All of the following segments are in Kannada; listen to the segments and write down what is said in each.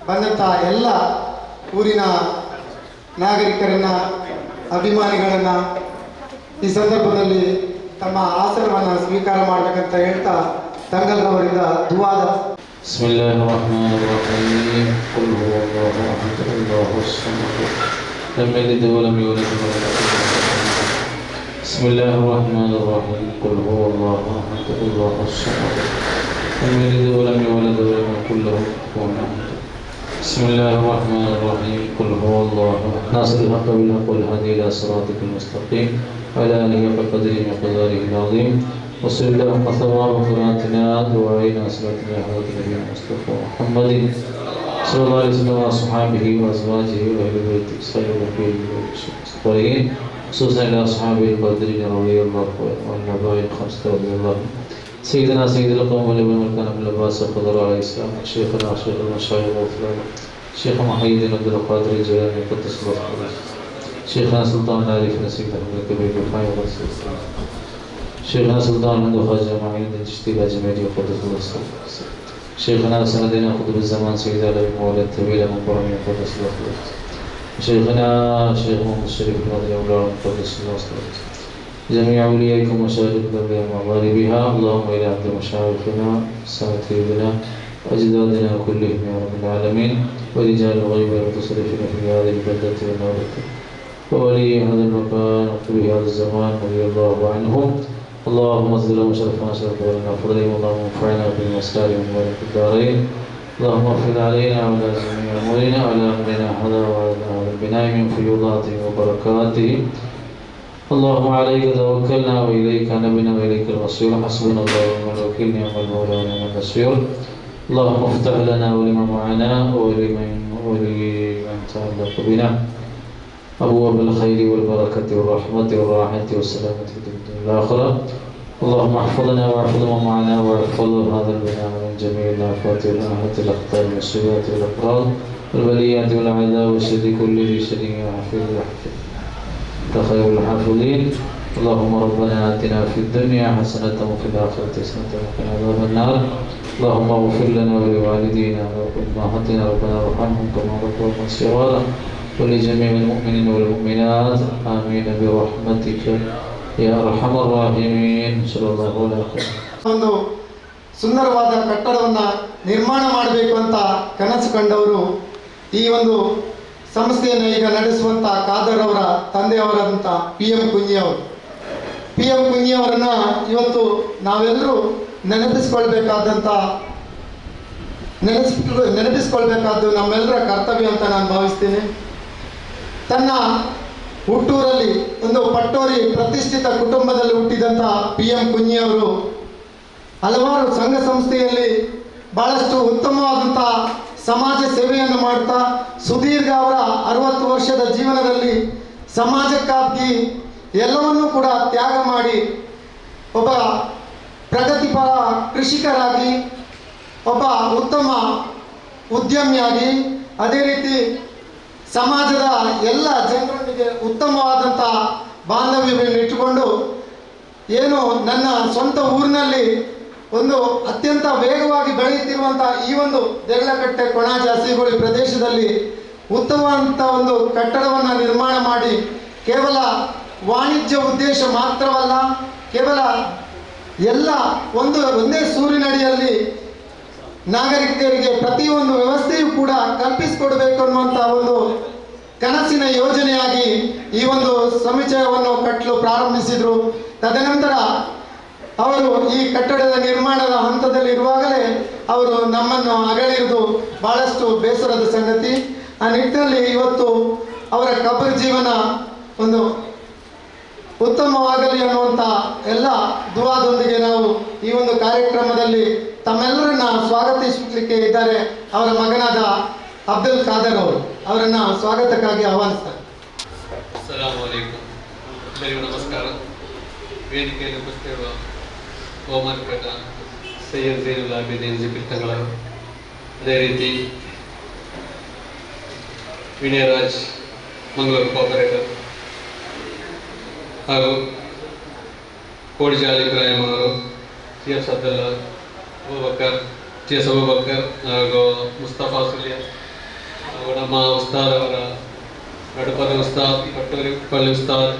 ಬಂದಂಥ ಎಲ್ಲ ಊರಿನ ನಾಗರಿಕರನ್ನು, ಅಭಿಮಾನಿಗಳನ್ನು ಈ ಸಂದರ್ಭದಲ್ಲಿ ತಮ್ಮ ಆಸನವನ್ನು ಸ್ವೀಕಾರ ಮಾಡಬೇಕಂತ ಹೇಳ್ತಾ ತಂಗಲ್ರವರಿಂದ ದುವಾದ. ಬಿಸ್ಮಿಲ್ಲಾಹಿರ್ ರಹ್ಮಾನಿರ್ ರಹೀಮ್. ಕುಲ್ ಹುವಲ್ಲಾಹು ಅಹದ್ ಅಲ್ಲಾಹುಸ್ ಸಮದ್ ಲಂ ಯಲಿದ್ ವಲಂ ಯೂಲದ್ ವಲಂ ಯಕುಲ್ ಲಹು ಕುಫುವನ್ ಅಹದ್. ಬಿಸ್ಮಿಲ್ಲಾಹಿರ್ ರಹ್ಮಾನಿರ್ ರಹೀಮ್. ಕುಲ್ ಹುವಲ್ಲಾಹು ಅಹದ್ ಅಲ್ಲಾಹುಸ್ ಸಮದ್ ಲಂ ಯಲಿದ್ ವಲಂ ಯೂಲದ್ ವಲಂ ಯಕುಲ್ ಲಹು ಕುಫುವನ್ ಅಹದ್. ಬಿಸ್ಮಿಲ್ಲಾಹಿರ್ ರಹ್ಮಾನಿರ್ ರಹೀಮ್. ಕುಲ್ ಹುವಲ್ಲಾಹು ಅಹದ್ ನಾಸಿರುಲ್ ಹಕ್ಕ ಬಿಲ್ ಹಕ್ಕ ವಲ್ ಹಾದಿ ಇಲಾ ಸಿರಾತಿಕಲ್ ಮುಸ್ತಖೀಮ್ ವಅಲಾ ಆಲಿಹಿ ಹಕ್ಕ ഖദരിഹി വമിഖ്ദാരിഹിൽ അദീം. وصل اللهم ثواب قراتنا دعائنا صلاتنا حضرة النبي المصطفى محمد صلى الله عليه وسلم وأصحابه وأزواجه وأهل بيته الصالحين والصالحين خصوصا إلى أصحابه البدرين رضي الله عنهم والنبي الخمسة رضي الله سيدنا سيد القوم والابن والكان ابن العباس الخضر عليه السلام شيخنا شيخ المشايخ وفلان شيخ محي الدين عبد القادر الجيلاني قدس الله سره شيخنا سلطان العارف نسيب أحمد الكبير بالحي والرسول شيخنا سلطان محمد خواجة معين الدين الأجمالي قدس الله سره شيخنا سندنا قطب الزمان سيد علي مولى الطويل من برمي قدس الله سره شيخنا شيخ محمد الشريف المدني أولاد قدس الله سره جميع أوليائكم ومشايخ الدنيا ومغاربها اللهم إلى عبد مشايخنا ساتيبنا وأجدادنا كلهم يا رب العالمين ورجال الغيب والمتصرفين في هذه البلدة والنورة وولي هذا المكان وقبه هذا الزمان رضي الله عنهم. اللهم صل وشرفنا شرف ولنا فضلهم. اللهم انفعنا بالمسائل والمبارك الدارين. اللهم اغفر علينا وعلى جميع امورنا وعلى امرنا هذا وعلى هذا البناء من فيوضاته وبركاته. اللهم عليك توكلنا واليك نبنا واليك المصير. حسبنا الله ونعم الوكيل نعم المولى ونعم النصير. اللهم افتح لنا ولمن معنا ولمن تعلق بنا أبواب الخير والبركة والرحمة والراحة والسلامة في الدنيا والآخرة. اللهم احفظنا واحفظ من معنا واحفظ هذا البناء من جميع الآفات والآهات الأخطار والسيئات والأمراض والبليات والأعداء والشر كل ذي شر يا حفيظ يا حفيظ أنت خير الحافظين. اللهم ربنا آتنا في الدنيا حسنة وفي الآخرة حسنة وقنا عذاب النار. اللهم اغفر لنا ولوالدينا ولأمهاتنا ربنا ارحمهم كما ربونا صغارا ولجميع المؤمنين والمؤمنات آمين برحمتك يا أرحم الراحمين. صلى الله عليه وسلم. ಒಂದು ಸುಂದರವಾದ ಕಟ್ಟಡವನ್ನು ನಿರ್ಮಾಣ ಮಾಡಬೇಕು ಅಂತ ಕನಸು ಕಂಡವರು ಈ ಒಂದು ಸಂಸ್ಥೆಯನ್ನು ಈಗ ನಡೆಸುವಂಥ ಖಾದರ್ ಅವರ ತಂದೆಯವರಾದಂಥ PM ಕುಂಜಿ ಅವರು. PM ಕುಂಜಿ ಅವರನ್ನ ಇವತ್ತು ನಾವೆಲ್ಲರೂ ನೆನಪಿಸ್ಕೊಳ್ಬೇಕಾದ್ದು ನಮ್ಮೆಲ್ಲರ ಕರ್ತವ್ಯ ಅಂತ ನಾನು ಭಾವಿಸ್ತೇನೆ. ತನ್ನ ಹುಟ್ಟೂರಲ್ಲಿ ಒಂದು ಪಟ್ಟೋರಿ ಪ್ರತಿಷ್ಠಿತ ಕುಟುಂಬದಲ್ಲಿ ಹುಟ್ಟಿದಂಥ PM ಕುಂಜಿ ಅವರು ಹಲವಾರು ಸಂಘ ಸಂಸ್ಥೆಯಲ್ಲಿ ಭಾಳಷ್ಟು ಉತ್ತಮವಾದಂಥ ಸಮಾಜ ಸೇವೆಯನ್ನು ಮಾಡ್ತಾ ಸುದೀರ್ಘ ಅವರ 60 ವರ್ಷದ ಜೀವನದಲ್ಲಿ ಸಮಾಜಕ್ಕಾಗಿ ಎಲ್ಲವನ್ನೂ ಕೂಡ ತ್ಯಾಗ ಮಾಡಿ ಒಬ್ಬ ಪ್ರಗತಿಪರ ಕೃಷಿಕರಾಗಿ, ಒಬ್ಬ ಉತ್ತಮ ಉದ್ಯಮಿಯಾಗಿ, ಅದೇ ರೀತಿ ಸಮಾಜದ ಎಲ್ಲ ಜನರೊಂದಿಗೆ ಉತ್ತಮವಾದಂಥ ಬಾಂಧವ್ಯವನ್ನು ಇಟ್ಟುಕೊಂಡು ಏನು ನನ್ನ ಸ್ವಂತ ಊರಿನಲ್ಲಿ ಒಂದು ಅತ್ಯಂತ ವೇಗವಾಗಿ ಬೆಳೆಯುತ್ತಿರುವಂಥ ಈ ಒಂದು ದೇರ್ಲಕಟ್ಟೆ ಕೊಣಾಜೆ ಹಸಿಗೋಳಿ ಪ್ರದೇಶದಲ್ಲಿ ಉತ್ತಮವಾದಂಥ ಒಂದು ಕಟ್ಟಡವನ್ನು ನಿರ್ಮಾಣ ಮಾಡಿ ಕೇವಲ ವಾಣಿಜ್ಯ ಉದ್ದೇಶ ಮಾತ್ರವಲ್ಲ, ಕೇವಲ ಎಲ್ಲ ಒಂದೇ ಸೂರಿನಡಿಯಲ್ಲಿ ನಾಗರಿಕರಿಗೆ ಪ್ರತಿಯೊಂದು ವ್ಯವಸ್ಥೆಯೂ ಕೂಡ ಕಲ್ಪಿಸಿಕೊಡಬೇಕು ಅನ್ನುವಂಥ ಒಂದು ಕನಸಿನ ಯೋಜನೆಯಾಗಿ ಈ ಒಂದು ಸಮುಚ್ಚಯವನ್ನು ಕಟ್ಟಲು ಪ್ರಾರಂಭಿಸಿದರು. ತದನಂತರ ಅವರು ಈ ಕಟ್ಟಡದ ನಿರ್ಮಾಣದ ಹಂತದಲ್ಲಿರುವಾಗಲೇ ಅವರು ನಮ್ಮನ್ನು ಅಗಲಿರುವುದು ಬಹಳಷ್ಟು ಬೇಸರದ ಸಂಗತಿ. ಆ ನಿಟ್ಟಿನಲ್ಲಿ ಇವತ್ತು ಅವರ ಕಬರ್ ಜೀವನ ಒಂದು ಉತ್ತಮವಾಗಲಿ ಅನ್ನುವಂಥ ಎಲ್ಲ ದುವಾದೊಂದಿಗೆ ನಾವು ಈ ಒಂದು ಕಾರ್ಯಕ್ರಮದಲ್ಲಿ ತಮ್ಮೆಲ್ಲರನ್ನ ಸ್ವಾಗತಿಸಲಿಕ್ಕೆ ಇದ್ದಾರೆ. ಅವರ ಮಗನಾದ ಅಬ್ದುಲ್ ಖಾದರ್ ಅವರು ಅವರನ್ನ ಸ್ವಾಗತಕ್ಕಾಗಿ ಆಹ್ವಾನಿಸ್ತಾರೆ. ಅಸ್ಸಲಾಮು ಅಲೈಕುಂ. ಎಲ್ಲರಿಗೂ ನಮಸ್ಕಾರ. ವೇದಿಕೆಯಲ್ಲಿ ಉಪಸ್ಥಿತಿರುವ ಓಮರ್ಪೇಟ ಸೈಯದ್ ಝೈನುಲ್ ಆಬಿದೀನ್ ಜಿಬಿಲ್ ತಂಗಳರು, ಅದೇ ರೀತಿ ವಿನಯರಾಜ್ ಮಂಗಳೂರು ಕೋಪರೇಟರ್ ಹಾಗೂ ಕೋಡಿಜಾಲಿ ಇಬ್ರಾಹಿಂ ಅವರು, TS ಅಬ್ದುಲ್ಲಾ, ಅಬೂಬಕರ್, TS ಅಬೂಬಕರ್ ಹಾಗೂ ಮುಸ್ತಫಾ ಸುಲಿಯಾ, ಹಾಗೂ ನಮ್ಮ ಉಸ್ತಾದ್ ಅವರ ನಡುಪದ ಉಸ್ತಾದ್, ಪಟ್ಟುಪಲ್ಲಿ ಉಸ್ತಾದ್,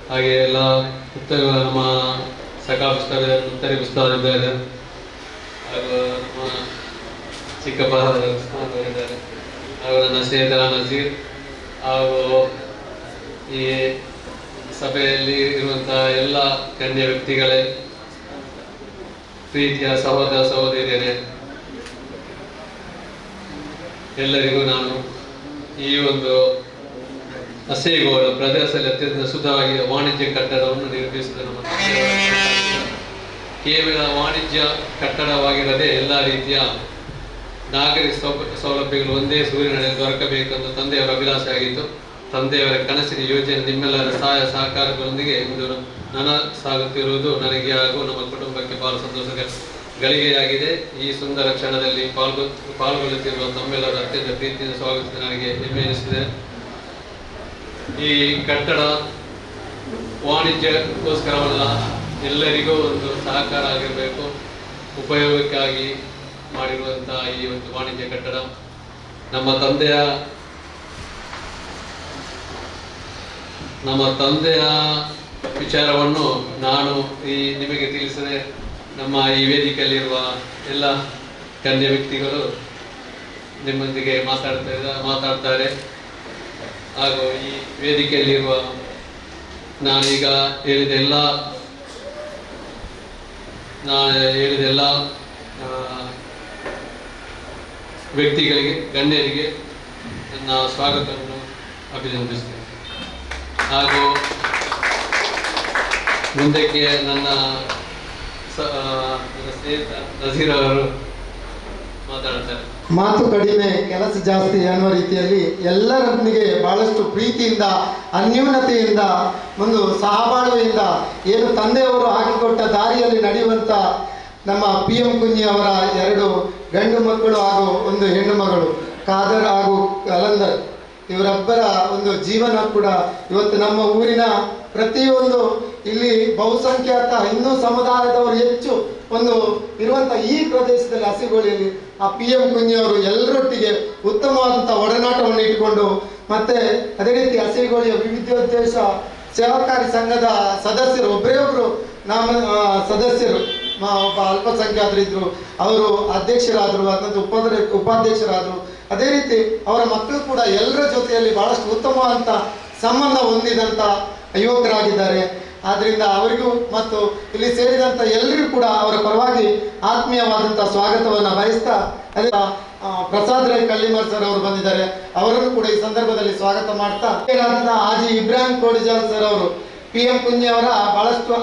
ಹಾಗೆ ಎಲ್ಲ ನಮ್ಮ ಸಕಾಫ್ ಉಸ್ತಾದ್, ಮುತ್ತರಿ ಉಸ್ತಾದ್ ಇದ್ದಾರೆ, ಹಾಗೂ ನಮ್ಮ ಚಿಕ್ಕಪ್ಪ ಉಸ್ತಾದ್ ಅವರಿದ್ದಾರೆ, ಹಾಗೂ ನನ್ನ ಸ್ನೇಹಿತರ ನಜೀರ್, ಹಾಗೂ ಈ ಸಭೆಯಲ್ಲಿ ಇರುವಂತಹ ಎಲ್ಲ ಗಣ್ಯ ವ್ಯಕ್ತಿಗಳೇ, ಪ್ರೀತಿಯ ಸಹೋದರ ಸಹೋದರಿಯರೇ, ಎಲ್ಲರಿಗೂ ನಾನು ಈ ಒಂದು ಅಸೇಗೋಳ ಪ್ರದೇಶದಲ್ಲಿ ಅತ್ಯಂತ ಸುಧಾವಾಗಿ ವಾಣಿಜ್ಯ ಕಟ್ಟಡವನ್ನು ನಿರ್ಮಿಸಿದ ನಮ್ಮ ಕೇವಲ ವಾಣಿಜ್ಯ ಕಟ್ಟಡವಾಗಿರದೆ ಎಲ್ಲ ರೀತಿಯ ನಾಗರಿಕ ಸೌಲಭ್ಯಗಳು ಒಂದೇ ಸೂರಿನಡಿಯಲ್ಲಿ ದೊರಕಬೇಕೆಂದು ತಂದೆಯವರ ಅಭಿಲಾಷೆ ಆಗಿತ್ತು. ತಂದೆಯವರ ಕನಸಿನ ಯೋಜನೆ ನಿಮ್ಮೆಲ್ಲರ ಸಹಾಯ ಸಹಕಾರಗಳೊಂದಿಗೆ ಇಂದು ಸಾಗುತ್ತಿರುವುದು ನನಗೆ ಹಾಗೂ ನಮ್ಮ ಕುಟುಂಬಕ್ಕೆ ಬಹಳ ಸಂತೋಷದ ಗಳಿಗೆಯಾಗಿದೆ. ಈ ಸುಂದರ ಕ್ಷಣದಲ್ಲಿ ಪಾಲ್ಗೊಳ್ಳುತ್ತಿರುವ ತಮ್ಮೆಲ್ಲರ ಅತ್ಯಂತ ಪ್ರೀತಿಯಿಂದ ಸ್ವಾಗತ ನನಗೆ ಹೆಮ್ಮೆ ಎನಿಸಿದೆ. ಈ ಕಟ್ಟಡ ವಾಣಿಜ್ಯಕ್ಕೋಸ್ಕರವಲ್ಲ, ಎಲ್ಲರಿಗೂ ಒಂದು ಸಹಕಾರ ಆಗಿರಬೇಕು, ಉಪಯೋಗಕ್ಕಾಗಿ ಮಾಡಿರುವಂತಹ ಈ ಒಂದು ವಾಣಿಜ್ಯ ಕಟ್ಟಡ ನಮ್ಮ ತಂದೆಯ ವಿಚಾರವನ್ನು ನಾನು ನಿಮಗೆ ತಿಳಿಸದೆ ನಮ್ಮ ಈ ವೇದಿಕೆಯಲ್ಲಿರುವ ಎಲ್ಲ ಗಣ್ಯ ವ್ಯಕ್ತಿಗಳು ನಿಮ್ಮೊಂದಿಗೆ ಮಾತಾಡ್ತಾರೆ. ಹಾಗೂ ಈ ವೇದಿಕೆಯಲ್ಲಿರುವ ನಾನೀಗ ಹೇಳಿದ ಎಲ್ಲ ವ್ಯಕ್ತಿಗಳಿಗೆ, ಗಣ್ಯರಿಗೆ ನನ್ನ ಸ್ವಾಗತವನ್ನು ಅಭಿನಂದಿಸ್ತೇನೆ. ಹಾಗೂ ಮುಂದಕ್ಕೆ ನನ್ನ ಸ್ನೇಹಿತ ನಜೀರ್ ಅವರು ಮಾತಾಡ್ತಾರೆ. ಮಾತು ಕಡಿಮೆ ಕೆಲಸ ಜಾಸ್ತಿ ಅನ್ನುವ ರೀತಿಯಲ್ಲಿ ಎಲ್ಲರೊಂದಿಗೆ ಬಹಳಷ್ಟು ಪ್ರೀತಿಯಿಂದ, ಅನ್ಯೂನತೆಯಿಂದ, ಒಂದು ಸಹಬಾಳ್ವೆಯಿಂದ ಏನು ತಂದೆಯವರು ಹಾಕಿಕೊಟ್ಟ ದಾರಿಯಲ್ಲಿ ನಡೆಯುವಂಥ ನಮ್ಮ PM ಕುಂಜಿ ಅವರ 2 ಗಂಡು ಮಕ್ಕಳು ಹಾಗೂ 1 ಹೆಣ್ಣು ಮಗಳು ಖಾದರ್ ಹಾಗೂ ಕಲಂದರ್, ಇವರೊಬ್ಬರ ಒಂದು ಜೀವನ ಕೂಡ ಇವತ್ತು ನಮ್ಮ ಊರಿನ ಪ್ರತಿಯೊಂದು ಇಲ್ಲಿ ಬಹುಸಂಖ್ಯಾತ ಹಿಂದೂ ಸಮುದಾಯದವರು ಹೆಚ್ಚು ಒಂದು ಇರುವಂಥ ಈ ಪ್ರದೇಶದಲ್ಲಿ ಹಸಿಗೋಳಿಯಲ್ಲಿ ಆ PM ಕುಂಜಿ ಅವರು ಎಲ್ಲರೊಟ್ಟಿಗೆ ಉತ್ತಮವಾದಂಥ ಒಡನಾಟವನ್ನು ಇಟ್ಟುಕೊಂಡು, ಮತ್ತೆ ಅದೇ ರೀತಿ ಹಸಿಗೋಳಿಯ ವಿವಿಧೋದ್ದೇಶ ಸೇವಾಕಾರಿ ಸಂಘದ ಸದಸ್ಯರು ಒಬ್ಬರೇ ನಮ್ಮ ಸದಸ್ಯರು, ಒಬ್ಬ ಅಲ್ಪಸಂಖ್ಯಾತರಿದ್ದರು, ಅವರು ಅಧ್ಯಕ್ಷರಾದರು, ಅದೊಂದು ಉಪಾಧ್ಯಕ್ಷರಾದರು. ಅದೇ ರೀತಿ ಅವರ ಮಕ್ಕಳು ಕೂಡ ಎಲ್ಲರ ಜೊತೆಯಲ್ಲಿ ಬಹಳಷ್ಟು ಉತ್ತಮವಾದಂಥ ಸಂಬಂಧ ಹೊಂದಿದಂಥ ಯುವಕರಾಗಿದ್ದಾರೆ. ಆದ್ದರಿಂದ ಅವರಿಗೂ ಮತ್ತು ಇಲ್ಲಿ ಸೇರಿದಂಥ ಎಲ್ಲರಿಗೂ ಕೂಡ ಅವರ ಪರವಾಗಿ ಆತ್ಮೀಯವಾದಂಥ ಸ್ವಾಗತವನ್ನು ಬಯಸ್ತಾ, ಅದೇ ಪ್ರಸಾದ್ ರೈ ಕಳ್ಳಿಮರ್ ಸರ್ ಅವರು ಬಂದಿದ್ದಾರೆ, ಅವರನ್ನು ಕೂಡ ಈ ಸಂದರ್ಭದಲ್ಲಿ ಸ್ವಾಗತ ಮಾಡ್ತಾ, ಹಾಜಿ ಇಬ್ರಾಹಿಂ ಕೋಡಿಜಾಲ್ ಸರ್ ಅವರು PM ಕುಂಜಿ ಅವರ ಬಹಳಷ್ಟು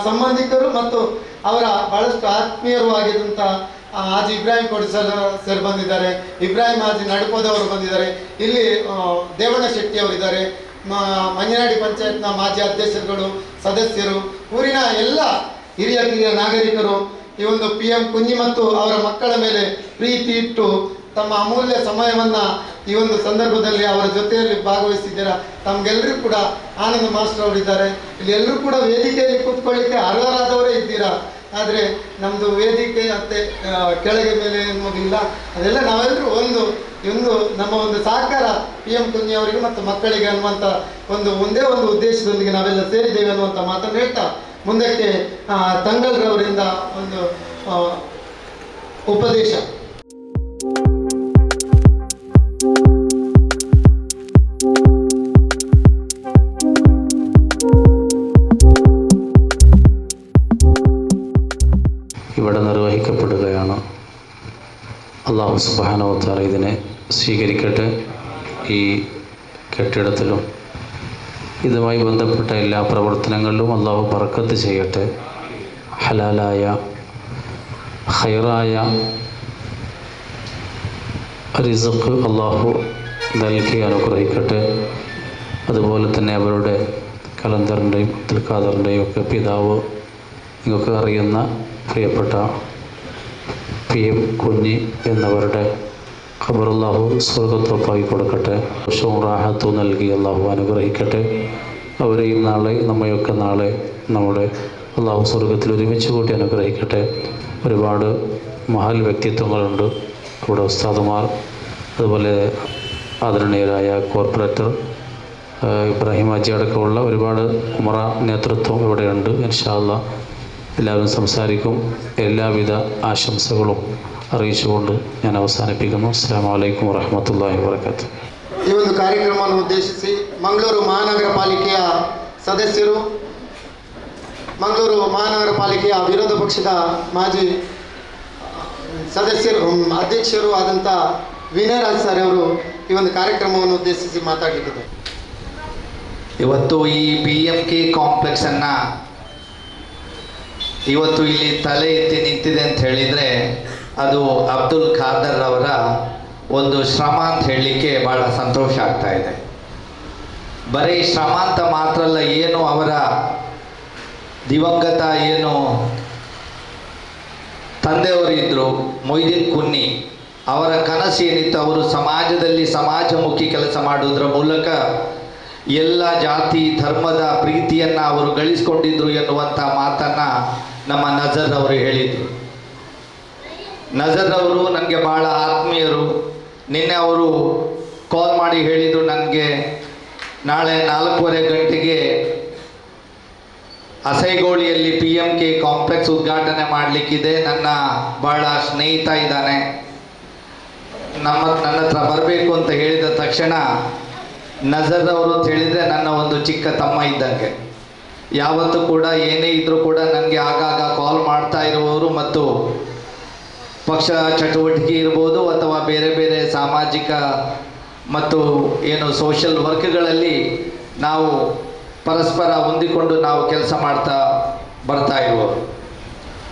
ಸಂಬಂಧಿಕರು ಮತ್ತು ಅವರ ಬಹಳಷ್ಟು ಆತ್ಮೀಯರು ಆಗಿದ್ದಂಥ ಹಾಜಿ ಇಬ್ರಾಹಿಂ ಕೋಡಿಜಾಲ್ ಸರ್ ಬಂದಿದ್ದಾರೆ, ಇಬ್ರಾಹಿಂ ಹಾಜಿ ನಡುಪದವರು ಬಂದಿದ್ದಾರೆ, ಇಲ್ಲಿ ದೇವಣ್ಣ ಶೆಟ್ಟಿ ಅವರಿದ್ದಾರೆ, ಮಂಜನಾಡಿ ಪಂಚಾಯತ್ನ ಮಾಜಿ ಅಧ್ಯಕ್ಷರುಗಳು, ಸದಸ್ಯರು, ಊರಿನ ಎಲ್ಲ ಹಿರಿಯ ನಾಗರಿಕರು ಈ ಒಂದು PM ಕುಂಜಿ ಮತ್ತು ಅವರ ಮಕ್ಕಳ ಮೇಲೆ ಪ್ರೀತಿ ಇಟ್ಟು ತಮ್ಮ ಅಮೂಲ್ಯ ಸಮಯವನ್ನು ಈ ಒಂದು ಸಂದರ್ಭದಲ್ಲಿ ಅವರ ಜೊತೆಯಲ್ಲಿ ಭಾಗವಹಿಸಿದ್ದೀರಾ. ತಮಗೆಲ್ಲರೂ ಕೂಡ ಆನಂದ್ ಮಾಸ್ಟರ್ ಅವರಿದ್ದಾರೆ, ಇಲ್ಲಿ ಎಲ್ಲರೂ ಕೂಡ ವೇದಿಕೆಯಲ್ಲಿ ಕೂತ್ಕೊಳ್ಳಿಕ್ಕೆ ಅರ್ಹರಾದವರೇ ಇದ್ದೀರಾ. ಆದರೆ ನಮ್ಮದು ವೇದಿಕೆ ಮತ್ತೆ ಕೆಳಗೆ ಮೇಲೆ ಅನ್ನೋದಿಲ್ಲ, ಅದೆಲ್ಲ ನಾವೆಲ್ಲರೂ ಒಂದು ನಮ್ಮ ಒಂದು ಸಹಕಾರ PM ಕುಂಜಿ ಅವರಿಗೆ ಮತ್ತು ಮಕ್ಕಳಿಗೆ ಅನ್ನುವಂಥ ಒಂದೇ ಒಂದು ಉದ್ದೇಶದೊಂದಿಗೆ ನಾವೆಲ್ಲ ಸೇರಿದ್ದೇವೆ ಅನ್ನುವಂಥ ಮಾತನ್ನು ಹೇಳ್ತಾ ಮುಂದಕ್ಕೆ ತಂಗಲ್ರವರಿಂದ ಒಂದು ಉಪದೇಶ. ഇവിടെ നിർവഹിക്കപ്പെടുകയാണ്. അല്ലാഹു സുബ്ഹാനഹു വ തആല ഇതിനെ സ്വീകരിക്കട്ടെ. ഈ കെട്ടിടത്തിലും ഇതുമായി ബന്ധപ്പെട്ട എല്ലാ പ്രവർത്തനങ്ങളിലും അല്ലാഹു ബർക്കത്ത് ചെയ്യട്ടെ. ഹലാലായ ഖൈറായ റിസ്ഖ് അല്ലാഹു നൽകി അനുഗ്രഹിക്കട്ടെ. അതുപോലെ തന്നെ അവരുടെ കലന്തറിൻ്റെയും അബ്ദുൽ ഖാദറിൻ്റെയും ഒക്കെ പിതാവ് നിങ്ങൾക്ക് അറിയുന്ന പ്രിയപ്പെട്ട PM കുഞ്ഞി എന്നവരുടെ ഖബർ അല്ലാഹു സ്വർഗത്തോപ്പായി കൊടുക്കട്ടെ. വർഷവും റാഹത്തും നൽകി അല്ലാഹു അനുഗ്രഹിക്കട്ടെ. അവരെയും നമ്മയൊക്കെ നാളെ നമ്മുടെ അല്ലാഹു സ്വർഗത്തിൽ ഒരുമിച്ച് കൂട്ടി അനുഗ്രഹിക്കട്ടെ. ഒരുപാട് മഹൽ വ്യക്തിത്വങ്ങളുണ്ട് ഇവിടെ, ഉസ്താദുമാർ, അതുപോലെ ആദരണീയരായ കോർപ്പറേറ്റർ ഇബ്രാഹിം ഹാജി അടക്കമുള്ള ഒരുപാട് ഉമറ നേതൃത്വം ഇവിടെയുണ്ട്. ഇൻഷാ അല്ലാഹ് എല്ലാവരും സംസാരിക്കും. എല്ലാവിധ ആശംസകളും അറിയിച്ചുകൊണ്ട് ഞാൻ ಅವಸಾನಿಪಿക്കുന്നു. ಅಸ್ಸಲಾಮು ಅಲೈಕುಂ ವರಹಮತುಲ್ಲಾಹಿ ವಬರಕಾತುಹು. ಈ ಒಂದು ಕಾರ್ಯಕ್ರಮವನ್ನು ಉದ್ದೇಶಿಸಿ ಮಂಗಳೂರು ಮಹಾನಗರ ಪಾಲಿಕೆಯ ಸದಸ್ಯರು, ಮಂಗಳೂರು ಮಹಾನಗರ ಪಾಲಿಕೆಯ ವಿರೋಧ ಪಕ್ಷದ ಮಾಜಿ ಸದಸ್ಯರು ಅಧ್ಯಕ್ಷರು ಆದಂಥ ವಿನಯರಾಜ್ ಸರ್ ಅವರು ಈ ಒಂದು ಕಾರ್ಯಕ್ರಮವನ್ನು ಉದ್ದೇಶಿಸಿ ಮಾತಾಡಲಿಕ್ಕಿದ್ದಾರೆ. ಇವತ್ತು ಈ PMK ಕಾಂಪ್ಲೆಕ್ಸನ್ನು ಇವತ್ತು ಇಲ್ಲಿ ತಲೆ ಎತ್ತಿ ನಿಂತಿದೆ ಅಂತ ಹೇಳಿದರೆ ಅದು ಅಬ್ದುಲ್ ಖಾದರ್ ಅವರ ಒಂದು ಶ್ರಮ ಅಂತ ಹೇಳಲಿಕ್ಕೆ ಭಾಳ ಸಂತೋಷ ಆಗ್ತಾ ಇದೆ. ಬರೀ ಶ್ರಮ ಅಂತ ಮಾತ್ರ ಅಲ್ಲ, ಏನು ಅವರ ದಿವಂಗತ ಏನು ತಂದೆಯವರು ಇದ್ದರು ಮೊಯ್ದೀನ್ ಕುನ್ನಿ, ಅವರ ಕನಸು ಏನಿತ್ತು, ಅವರು ಸಮಾಜದಲ್ಲಿ ಸಮಾಜಮುಖಿ ಕೆಲಸ ಮಾಡುವುದರ ಮೂಲಕ ಎಲ್ಲ ಜಾತಿ ಧರ್ಮದ ಪ್ರೀತಿಯನ್ನು ಅವರು ಗಳಿಸ್ಕೊಂಡಿದ್ರು ಎನ್ನುವಂಥ ಮಾತನ್ನು ನಮ್ಮ ನಜರ್ ಅವರು ಹೇಳಿದರು. ನಜರ್ ಅವರು ನನಗೆ ಭಾಳ ಆತ್ಮೀಯರು. ನಿನ್ನೆ ಅವರು ಕಾಲ್ ಮಾಡಿ ಹೇಳಿದರು, ನನಗೆ ನಾಳೆ 4:15 ಗಂಟೆಗೆ ಅಸೈಗೋಳಿಯಲ್ಲಿ PMK ಕಾಂಪ್ಲೆಕ್ಸ್ ಉದ್ಘಾಟನೆ ಮಾಡಲಿಕ್ಕಿದೆ, ನನ್ನ ಭಾಳ ಸ್ನೇಹಿತ ಇದ್ದಾನೆ, ನನ್ನ ಹತ್ರ ಬರಬೇಕು ಅಂತ ಹೇಳಿದ ತಕ್ಷಣ ನಜರ್ ಅವರು ಅಂತ ಹೇಳಿದರೆ ನನ್ನ ಒಂದು ಚಿಕ್ಕ ತಮ್ಮ ಇದ್ದಂಗೆ. ಯಾವತ್ತೂ ಕೂಡ ಏನೇ ಇದ್ದರೂ ಕೂಡ ನನಗೆ ಆಗಾಗ ಕಾಲ್ ಮಾಡ್ತಾ ಇರುವವರು ಮತ್ತು ಪಕ್ಷ ಚಟುವಟಿಕೆ ಇರ್ಬೋದು ಅಥವಾ ಬೇರೆ ಬೇರೆ ಸಾಮಾಜಿಕ ಮತ್ತು ಏನು ಸೋಷಿಯಲ್ ವರ್ಕ್ಗಳಲ್ಲಿ ನಾವು ಪರಸ್ಪರ ಹೊಂದಿಕೊಂಡು ನಾವು ಕೆಲಸ ಮಾಡ್ತಾ ಬರ್ತಾ ಇರುವರು.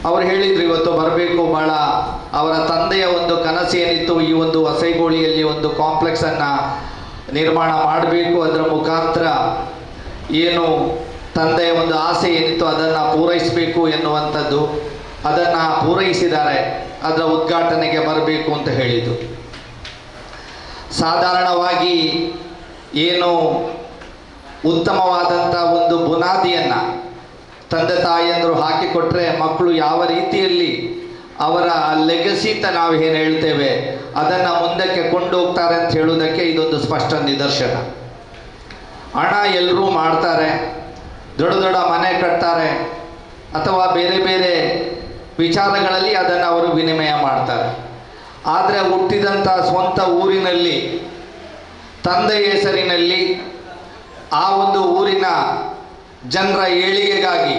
ಅವರು ಹೇಳಿದರು ಇವತ್ತು ಬರಬೇಕು, ಭಾಳ ಅವರ ತಂದೆಯ ಒಂದು ಕನಸು ಏನಿತ್ತು, ಈ ಒಂದು ಹೊಸೈಗೋಳಿಯಲ್ಲಿ ಒಂದು ಕಾಂಪ್ಲೆಕ್ಸನ್ನು ನಿರ್ಮಾಣ ಮಾಡಬೇಕು, ಅದರ ಮುಖಾಂತರ ಏನು ತಂದೆಯ ಒಂದು ಆಸೆ ಏನಿತ್ತು ಅದನ್ನು ಪೂರೈಸಬೇಕು ಎನ್ನುವಂಥದ್ದು, ಅದನ್ನು ಪೂರೈಸಿದ್ದಾರೆ. ಅದರ ಉದ್ಘಾಟನೆಗೆ ಬರಬೇಕು ಅಂತ ಹೇಳಿದರು. ಸಾಧಾರಣವಾಗಿ ಏನು ಉತ್ತಮವಾದಂಥ ಒಂದು ಬುನಾದಿಯನ್ನು ತಂದೆ ತಾಯಿಯಂದರು ಹಾಕಿಕೊಟ್ರೆ ಮಕ್ಕಳು ಯಾವ ರೀತಿಯಲ್ಲಿ ಅವರ ಲೆಗಸಿ ಅಂತ ನಾವು ಏನು ಹೇಳ್ತೇವೆ ಅದನ್ನು ಮುಂದಕ್ಕೆ ಕೊಂಡೋಗ್ತಾರೆ ಅಂತ ಹೇಳುವುದಕ್ಕೆ ಇದೊಂದು ಸ್ಪಷ್ಟ ನಿದರ್ಶನ. ಹಣ ಎಲ್ಲರೂ ಮಾಡ್ತಾರೆ, ದೊಡ್ಡ ದೊಡ್ಡ ಮನೆ ಕಟ್ತಾರೆ ಅಥವಾ ಬೇರೆ ಬೇರೆ ವಿಚಾರಗಳಲ್ಲಿ ಅದನ್ನು ಅವರು ವಿನಿಮಯ ಮಾಡ್ತಾರೆ. ಆದರೆ ಹುಟ್ಟಿದಂಥ ಸ್ವಂತ ಊರಿನಲ್ಲಿ ತಂದೆಯ ಹೆಸರಿನಲ್ಲಿ ಆ ಒಂದು ಊರಿನ ಜನರ ಏಳಿಗೆಗಾಗಿ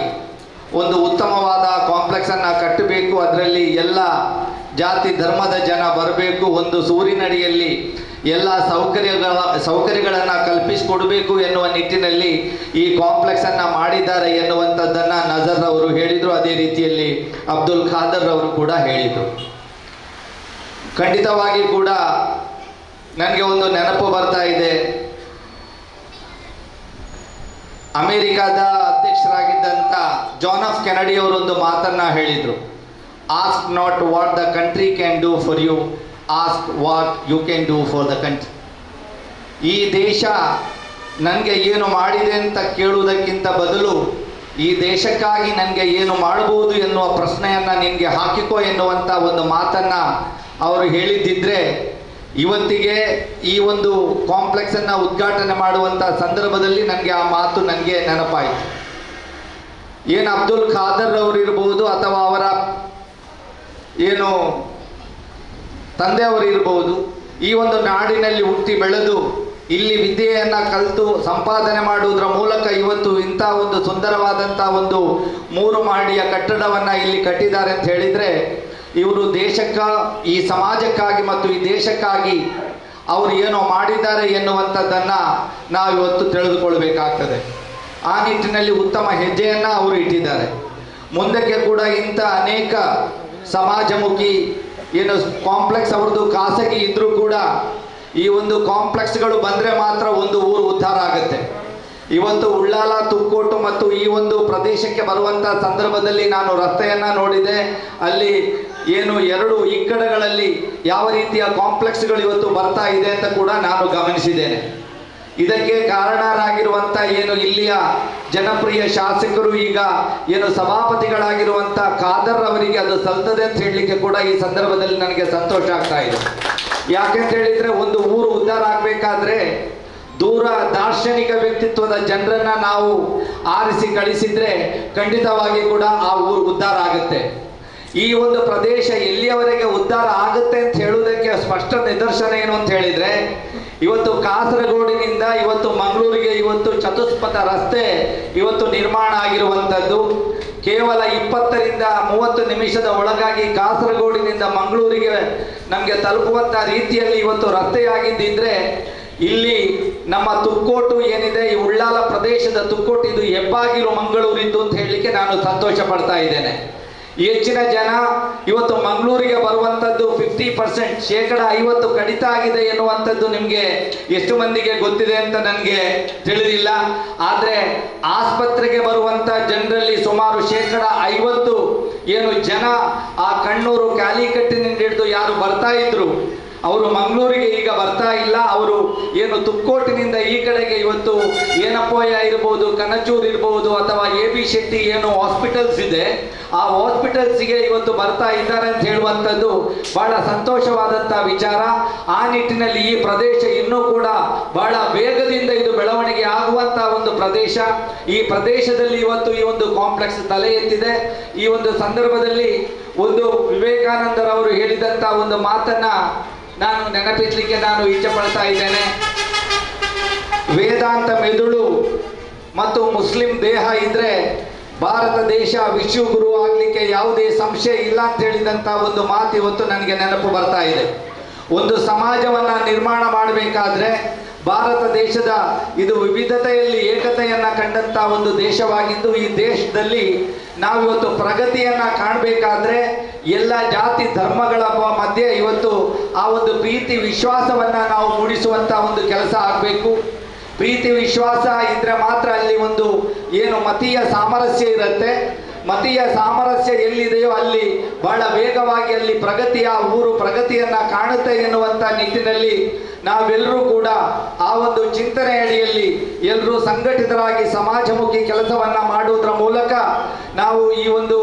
ಒಂದು ಉತ್ತಮವಾದ ಕಾಂಪ್ಲೆಕ್ಸನ್ನು ಕಟ್ಟಬೇಕು, ಅದರಲ್ಲಿ ಎಲ್ಲ ಜಾತಿ ಧರ್ಮದ ಜನ ಬರಬೇಕು, ಒಂದು ಸೂರಿನಡಿಯಲ್ಲಿ ಎಲ್ಲ ಸೌಕರ್ಯಗಳನ್ನು ಕಲ್ಪಿಸಿಕೊಡಬೇಕು ಎನ್ನುವ ನಿಟ್ಟಿನಲ್ಲಿ ಈ ಕಾಂಪ್ಲೆಕ್ಸನ್ನು ಮಾಡಿದ್ದಾರೆ ಎನ್ನುವಂಥದ್ದನ್ನು ನಜರ್ ಅವರು ಹೇಳಿದರು. ಅದೇ ರೀತಿಯಲ್ಲಿ ಅಬ್ದುಲ್ ಖಾದರ್ ಅವರು ಕೂಡ ಹೇಳಿದರು. ಖಂಡಿತವಾಗಿ ಕೂಡ ನನಗೆ ಒಂದು ನೆನಪು ಬರ್ತಾ ಇದೆ. ಅಮೇರಿಕಾದ ಅಧ್ಯಕ್ಷರಾಗಿದ್ದಂಥ ಜಾನ್ ಎಫ್ ಕೆನಡಿ ಅವರೊಂದು ಮಾತನ್ನು ಹೇಳಿದರು, ask not what the country can do for you, ask what you can do for the country. ಈ ದೇಶ ನನಗೆ ಏನು ಮಾಡಿದೆ ಅಂತ ಕೇಳುವುದಕ್ಕಿಂತ ಬದಲು ಈ ದೇಶಕ್ಕಾಗಿ ನನಗೆ ಏನು ಮಾಡಬಹುದು ಎನ್ನುವ ಪ್ರಶ್ನೆಯನ್ನು ನಿನಗೆ ಹಾಕಿಕೋ ಎನ್ನುವಂಥ ಒಂದು ಮಾತನ್ನು ಅವರು ಹೇಳಿದ್ದಿದ್ರೆ ಇವತ್ತಿಗೆ ಈ ಒಂದು ಕಾಂಪ್ಲೆಕ್ಸನ್ನು ಉದ್ಘಾಟನೆ ಮಾಡುವಂಥ ಸಂದರ್ಭದಲ್ಲಿ ನನಗೆ ಆ ಮಾತು ನನಗೆ ನೆನಪಾಯಿತು. ಏನು ಅಬ್ದುಲ್ ಖಾದರ್ ಅವರಿರ್ಬೋದು ಅಥವಾ ಅವರ ಏನು ತಂದೆಯವರು ಇರ್ಬೋದು, ಈ ಒಂದು ನಾಡಿನಲ್ಲಿ ಹುಟ್ಟಿ ಬೆಳೆದು ಇಲ್ಲಿ ವಿದ್ಯೆಯನ್ನು ಕಲಿತು ಸಂಪಾದನೆ ಮಾಡುವುದರ ಮೂಲಕ ಇವತ್ತು ಇಂಥ ಒಂದು ಸುಂದರವಾದಂಥ ಒಂದು 3 ಮಹಡಿಯ ಕಟ್ಟಡವನ್ನು ಇಲ್ಲಿ ಕಟ್ಟಿದ್ದಾರೆ ಅಂತ ಹೇಳಿದರೆ ಇವರು ಈ ಸಮಾಜಕ್ಕಾಗಿ ಮತ್ತು ಈ ದೇಶಕ್ಕಾಗಿ ಅವರು ಏನೋ ಮಾಡಿದ್ದಾರೆ ಎನ್ನುವಂಥದ್ದನ್ನು ನಾವು ಇವತ್ತು ತಿಳಿದುಕೊಳ್ಬೇಕಾಗ್ತದೆ. ಆ ನಿಟ್ಟಿನಲ್ಲಿ ಉತ್ತಮ ಹೆಜ್ಜೆಯನ್ನು ಅವರು ಇಟ್ಟಿದ್ದಾರೆ. ಮುಂದಕ್ಕೆ ಕೂಡ ಇಂಥ ಅನೇಕ ಸಮಾಜಮುಖಿ ಏನು ಕಾಂಪ್ಲೆಕ್ಸ್ ಅವ್ರದ್ದು ಖಾಸಗಿ ಇದ್ದರೂ ಕೂಡ ಈ ಒಂದು ಕಾಂಪ್ಲೆಕ್ಸ್ಗಳು ಬಂದರೆ ಮಾತ್ರ ಒಂದು ಊರು ಉದ್ಧಾರ ಆಗುತ್ತೆ. ಇವತ್ತು ಉಳ್ಳಾಲ, ತುಕ್ಕೋಟು ಮತ್ತು ಈ ಒಂದು ಪ್ರದೇಶಕ್ಕೆ ಬರುವಂಥ ಸಂದರ್ಭದಲ್ಲಿ ನಾನು ರಸ್ತೆಯನ್ನು ನೋಡಿದೆ. ಅಲ್ಲಿ ಏನು 2 ಇಕ್ಕಡಗಳಲ್ಲಿ ಯಾವ ರೀತಿಯ ಕಾಂಪ್ಲೆಕ್ಸ್ಗಳು ಇವತ್ತು ಬರ್ತಾ ಇದೆ ಅಂತ ಕೂಡ ನಾನು ಗಮನಿಸಿದ್ದೇನೆ. ಇದಕ್ಕೆ ಕಾರಣರಾಗಿರುವಂಥ ಏನು ಇಲ್ಲಿಯ ಜನಪ್ರಿಯ ಶಾಸಕರು ಈಗ ಏನು ಸಭಾಪತಿಗಳಾಗಿರುವಂಥ ಖಾದರ್ ಅವರಿಗೆ ಅದು ಸಲ್ತದೆ ಅಂತ ಹೇಳಲಿಕ್ಕೆ ಕೂಡ ಈ ಸಂದರ್ಭದಲ್ಲಿ ನನಗೆ ಸಂತೋಷ ಆಗ್ತಾ ಇದೆ. ಯಾಕೆಂತ ಹೇಳಿದ್ರೆ ಒಂದು ಊರು ಉದ್ಧಾರ ಆಗಬೇಕಾದ್ರೆ ದೂರ ದಾರ್ಶನಿಕ ವ್ಯಕ್ತಿತ್ವದ ಜನರನ್ನ ನಾವು ಆರಿಸಿ ಕಳಿಸಿದ್ರೆ ಖಂಡಿತವಾಗಿ ಕೂಡ ಆ ಊರು ಉದ್ಧಾರ ಆಗುತ್ತೆ. ಈ ಒಂದು ಪ್ರದೇಶ ಎಲ್ಲಿಯವರೆಗೆ ಉದ್ಧಾರ ಆಗುತ್ತೆ ಅಂತ ಹೇಳುವುದಕ್ಕೆ ಸ್ಪಷ್ಟ ನಿದರ್ಶನ ಏನು ಅಂತ ಹೇಳಿದ್ರೆ, ಇವತ್ತು ಕಾಸರಗೋಡಿನಿಂದ ಇವತ್ತು ಮಂಗಳೂರಿಗೆ ಇವತ್ತು ಚತುಷ್ಪಥ ರಸ್ತೆ ಇವತ್ತು ನಿರ್ಮಾಣ ಆಗಿರುವಂಥದ್ದು. ಕೇವಲ 20ರಿಂದ 30 ನಿಮಿಷದ ಒಳಗಾಗಿ ಕಾಸರಗೋಡಿನಿಂದ ಮಂಗಳೂರಿಗೆ ನಮಗೆ ತಲುಪುವಂಥ ರೀತಿಯಲ್ಲಿ ಇವತ್ತು ರಸ್ತೆಯಾಗಿದ್ದಿದ್ರೆ, ಇಲ್ಲಿ ನಮ್ಮ ತುಕ್ಕೋಟು ಏನಿದೆ, ಈ ಉಳ್ಳಾಲ ಪ್ರದೇಶದ ತುಕ್ಕೋಟು, ಇದು ಹೆಬ್ಬಾಗಿಲು ಮಂಗಳೂರಿದ್ದು ಅಂತ ಹೇಳಲಿಕ್ಕೆ ನಾನು ಸಂತೋಷ ಪಡ್ತಾ ಇದ್ದೇನೆ. ಹೆಚ್ಚಿನ ಜನ ಇವತ್ತು ಮಂಗಳೂರಿಗೆ ಬರುವಂಥದ್ದು 50%, 50% ಕಡಿತ ಆಗಿದೆ ಎನ್ನುವಂಥದ್ದು ನಿಮಗೆ ಎಷ್ಟು ಮಂದಿಗೆ ಗೊತ್ತಿದೆ ಅಂತ ನನಗೆ ತಿಳಿದಿಲ್ಲ. ಆದರೆ ಆಸ್ಪತ್ರೆಗೆ ಬರುವಂಥ ಜನರಲ್ಲಿ ಸುಮಾರು 50% ಏನು ಜನ ಆ ಕಣ್ಣೂರು ಕ್ಯಾಲಿಕಟ್ಟಿನಿಂದ ಹಿಡಿದು ಯಾರು ಬರ್ತಾ ಇದ್ರು ಅವರು ಮಂಗಳೂರಿಗೆ ಈಗ ಬರ್ತಾ ಇಲ್ಲ. ಅವರು ಏನು ತುಕ್ಕೋಟಿನಿಂದ ಈ ಕಡೆಗೆ ಇವತ್ತು ಏನಪ್ಪೋಯ ಇರ್ಬೋದು, ಕನಚೂರು ಇರ್ಬೋದು, ಅಥವಾ AB ಶೆಟ್ಟಿ ಏನು ಹಾಸ್ಪಿಟಲ್ಸ್ ಇದೆ, ಆ ಹಾಸ್ಪಿಟಲ್ಸ್ಗೆ ಇವತ್ತು ಬರ್ತಾ ಇದ್ದಾರೆ ಅಂತ ಹೇಳುವಂಥದ್ದು ಬಹಳ ಸಂತೋಷವಾದಂಥ ವಿಚಾರ. ಆ ನಿಟ್ಟಿನಲ್ಲಿ ಈ ಪ್ರದೇಶ ಇನ್ನೂ ಕೂಡ ಬಹಳ ವೇಗದಿಂದ ಇದು ಬೆಳವಣಿಗೆ ಆಗುವಂಥ ಒಂದು ಪ್ರದೇಶ. ಈ ಪ್ರದೇಶದಲ್ಲಿ ಇವತ್ತು ಈ ಒಂದು ಕಾಂಪ್ಲೆಕ್ಸ್ ತಲೆ ಎತ್ತಿದೆ. ಈ ಒಂದು ಸಂದರ್ಭದಲ್ಲಿ ಒಂದು ವಿವೇಕಾನಂದರವರು ಹೇಳಿದಂಥ ಒಂದು ಮಾತನ್ನ ನಾನು ನೆನಪಿಸಲಿಕ್ಕೆ ನಾನು ಇಚ್ಛೆ ಪಡ್ತಾ ಇದ್ದೇನೆ. ವೇದಾಂತ ಮೆದುಳು ಮತ್ತು ಮುಸ್ಲಿಂ ದೇಹ ಇದ್ರೆ ಭಾರತ ದೇಶ ವಿಶ್ವಗುರು ಆಗಲಿಕ್ಕೆ ಯಾವುದೇ ಸಂಶಯ ಇಲ್ಲ ಅಂತ ಹೇಳಿದಂಥ ಒಂದು ಮಾತು ಇವತ್ತು ನನಗೆ ನೆನಪು ಬರ್ತಾ ಇದೆ. ಒಂದು ಸಮಾಜವನ್ನ ನಿರ್ಮಾಣ ಮಾಡಬೇಕಾದ್ರೆ ಭಾರತ ದೇಶದ ಇದು ವಿವಿಧತೆಯಲ್ಲಿ ಏಕತೆಯನ್ನ ಕಂಡಂತ ಒಂದು ದೇಶವಾಗಿದ್ದು, ಈ ದೇಶದಲ್ಲಿ ನಾವಿವತ್ತು ಪ್ರಗತಿಯನ್ನ ಕಾಣಬೇಕಾದ್ರೆ ಎಲ್ಲ ಜಾತಿ ಧರ್ಮಗಳ ಮಧ್ಯೆ ಇವತ್ತು ಆ ಒಂದು ಪ್ರೀತಿ ವಿಶ್ವಾಸವನ್ನ ನಾವು ಮೂಡಿಸುವಂತ ಒಂದು ಕೆಲಸ ಆಗಬೇಕು. ಪ್ರೀತಿ ವಿಶ್ವಾಸ ಇದ್ರೆ ಮಾತ್ರ ಅಲ್ಲಿ ಒಂದು ಏನು ಮತೀಯ ಸಾಮರಸ್ಯ ಇರುತ್ತೆ. ಮತೀಯ ಸಾಮರಸ್ಯ ಎಲ್ಲಿದೆಯೋ ಅಲ್ಲಿ ಬಹಳ ವೇಗವಾಗಿ ಅಲ್ಲಿ ಪ್ರಗತಿಯ ಊರು ಪ್ರಗತಿಯನ್ನ ಕಾಣುತ್ತೆ ಎನ್ನುವಂತ ನಿಟ್ಟಿನಲ್ಲಿ ನಾವೆಲ್ಲರೂ ಕೂಡ ಆ ಒಂದು ಚಿಂತನೆ ಅಡಿಯಲ್ಲಿ ಎಲ್ಲರೂ ಸಂಘಟಿತರಾಗಿ ಸಮಾಜಮುಖಿ ಕೆಲಸವನ್ನ ಮಾಡುವುದರ ಮೂಲಕ ನಾವು ಈ ಒಂದು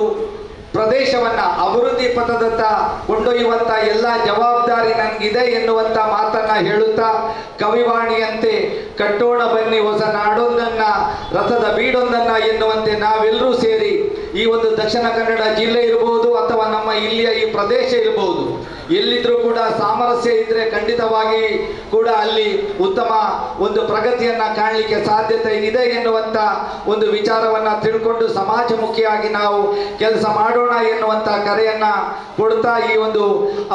ಪ್ರದೇಶವನ್ನ ಅಭಿವೃದ್ಧಿ ಪಥದತ್ತ ಕೊಂಡೊಯ್ಯುವಂತ ಎಲ್ಲ ಜವಾಬ್ದಾರಿ ನನಗಿದೆ ಎನ್ನುವಂತ ಮಾತನ್ನ ಹೇಳುತ್ತಾ, ಕವಿವಾಣಿಯಂತೆ ಕಟ್ಟೋಣ ಬನ್ನಿ ಹೊಸ ನಾಡೊಂದನ್ನ ರಥದ ಬೀಡೊಂದನ್ನ ಎನ್ನುವಂತೆ ನಾವೆಲ್ಲರೂ ಸೇರಿ ಈ ಒಂದು ದಕ್ಷಿಣ ಕನ್ನಡ ಜಿಲ್ಲೆ ಇರಬಹುದು ಅಥವಾ ನಮ್ಮ ಇಲ್ಲಿಯ ಈ ಪ್ರದೇಶ ಇರಬಹುದು, ಎಲ್ಲಿದ್ರೂ ಕೂಡ ಸಾಮರಸ್ಯ ಇದ್ರೆ ಖಂಡಿತವಾಗಿ ಕೂಡ ಅಲ್ಲಿ ಉತ್ತಮ ಒಂದು ಪ್ರಗತಿಯನ್ನ ಕಾಣಲಿಕ್ಕೆ ಸಾಧ್ಯತೆ ಇದೆ ಎನ್ನುವಂತ ಒಂದು ವಿಚಾರವನ್ನ ತಿಳ್ಕೊಂಡು ಸಮಾಜಮುಖಿಯಾಗಿ ನಾವು ಕೆಲಸ ಮಾಡೋಣ ಎನ್ನುವಂತ ಕರೆಯನ್ನ ಕೊಡ್ತಾ ಈ ಒಂದು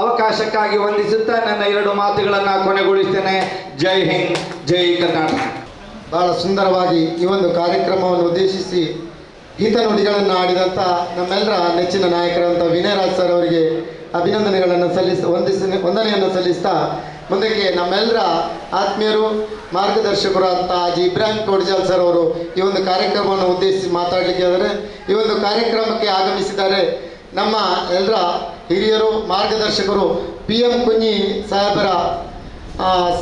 ಅವಕಾಶಕ್ಕಾಗಿ ವಂದಿಸುತ್ತಾ ನನ್ನ 2 ಮಾತುಗಳನ್ನ ಕೊನೆಗೊಳಿಸ್ತೇನೆ. ಜೈ ಹಿಂದ್, ಜೈ ಕರ್ನಾಟಕ. ಬಹಳ ಸುಂದರವಾಗಿ ಈ ಒಂದು ಕಾರ್ಯಕ್ರಮವನ್ನು ಉದ್ದೇಶಿಸಿ ಹಿತನುಡಿಗಳನ್ನು ಆಡಿದಂಥ ನಮ್ಮೆಲ್ಲರ ನೆಚ್ಚಿನ ನಾಯಕರಂಥ ವಿನಯರಾಜ್ ಸರ್ ಅವರಿಗೆ ಅಭಿನಂದನೆಗಳನ್ನು ವಂದನೆಯನ್ನು ಸಲ್ಲಿಸ್ತಾ ಮುಂದಕ್ಕೆ ನಮ್ಮೆಲ್ಲರ ಆತ್ಮೀಯರು ಮಾರ್ಗದರ್ಶಕರಾದಂಥ ಹಾಜಿ ಇಬ್ರಾಹಿಂ ಕೋಡಿಜಾಲ್ ಸರ್ ಅವರು ಈ ಒಂದು ಕಾರ್ಯಕ್ರಮವನ್ನು ಉದ್ದೇಶಿಸಿ ಮಾತಾಡಲಿಕ್ಕೆ ಇದ್ದಾರೆ. ಈ ಒಂದು ಕಾರ್ಯಕ್ರಮಕ್ಕೆ ಆಗಮಿಸಿದ್ದಾರೆ ನಮ್ಮ ಎಲ್ಲರ ಹಿರಿಯರು ಮಾರ್ಗದರ್ಶಕರು PM ಕುಂಜಿ ಸಾಹೇಬರ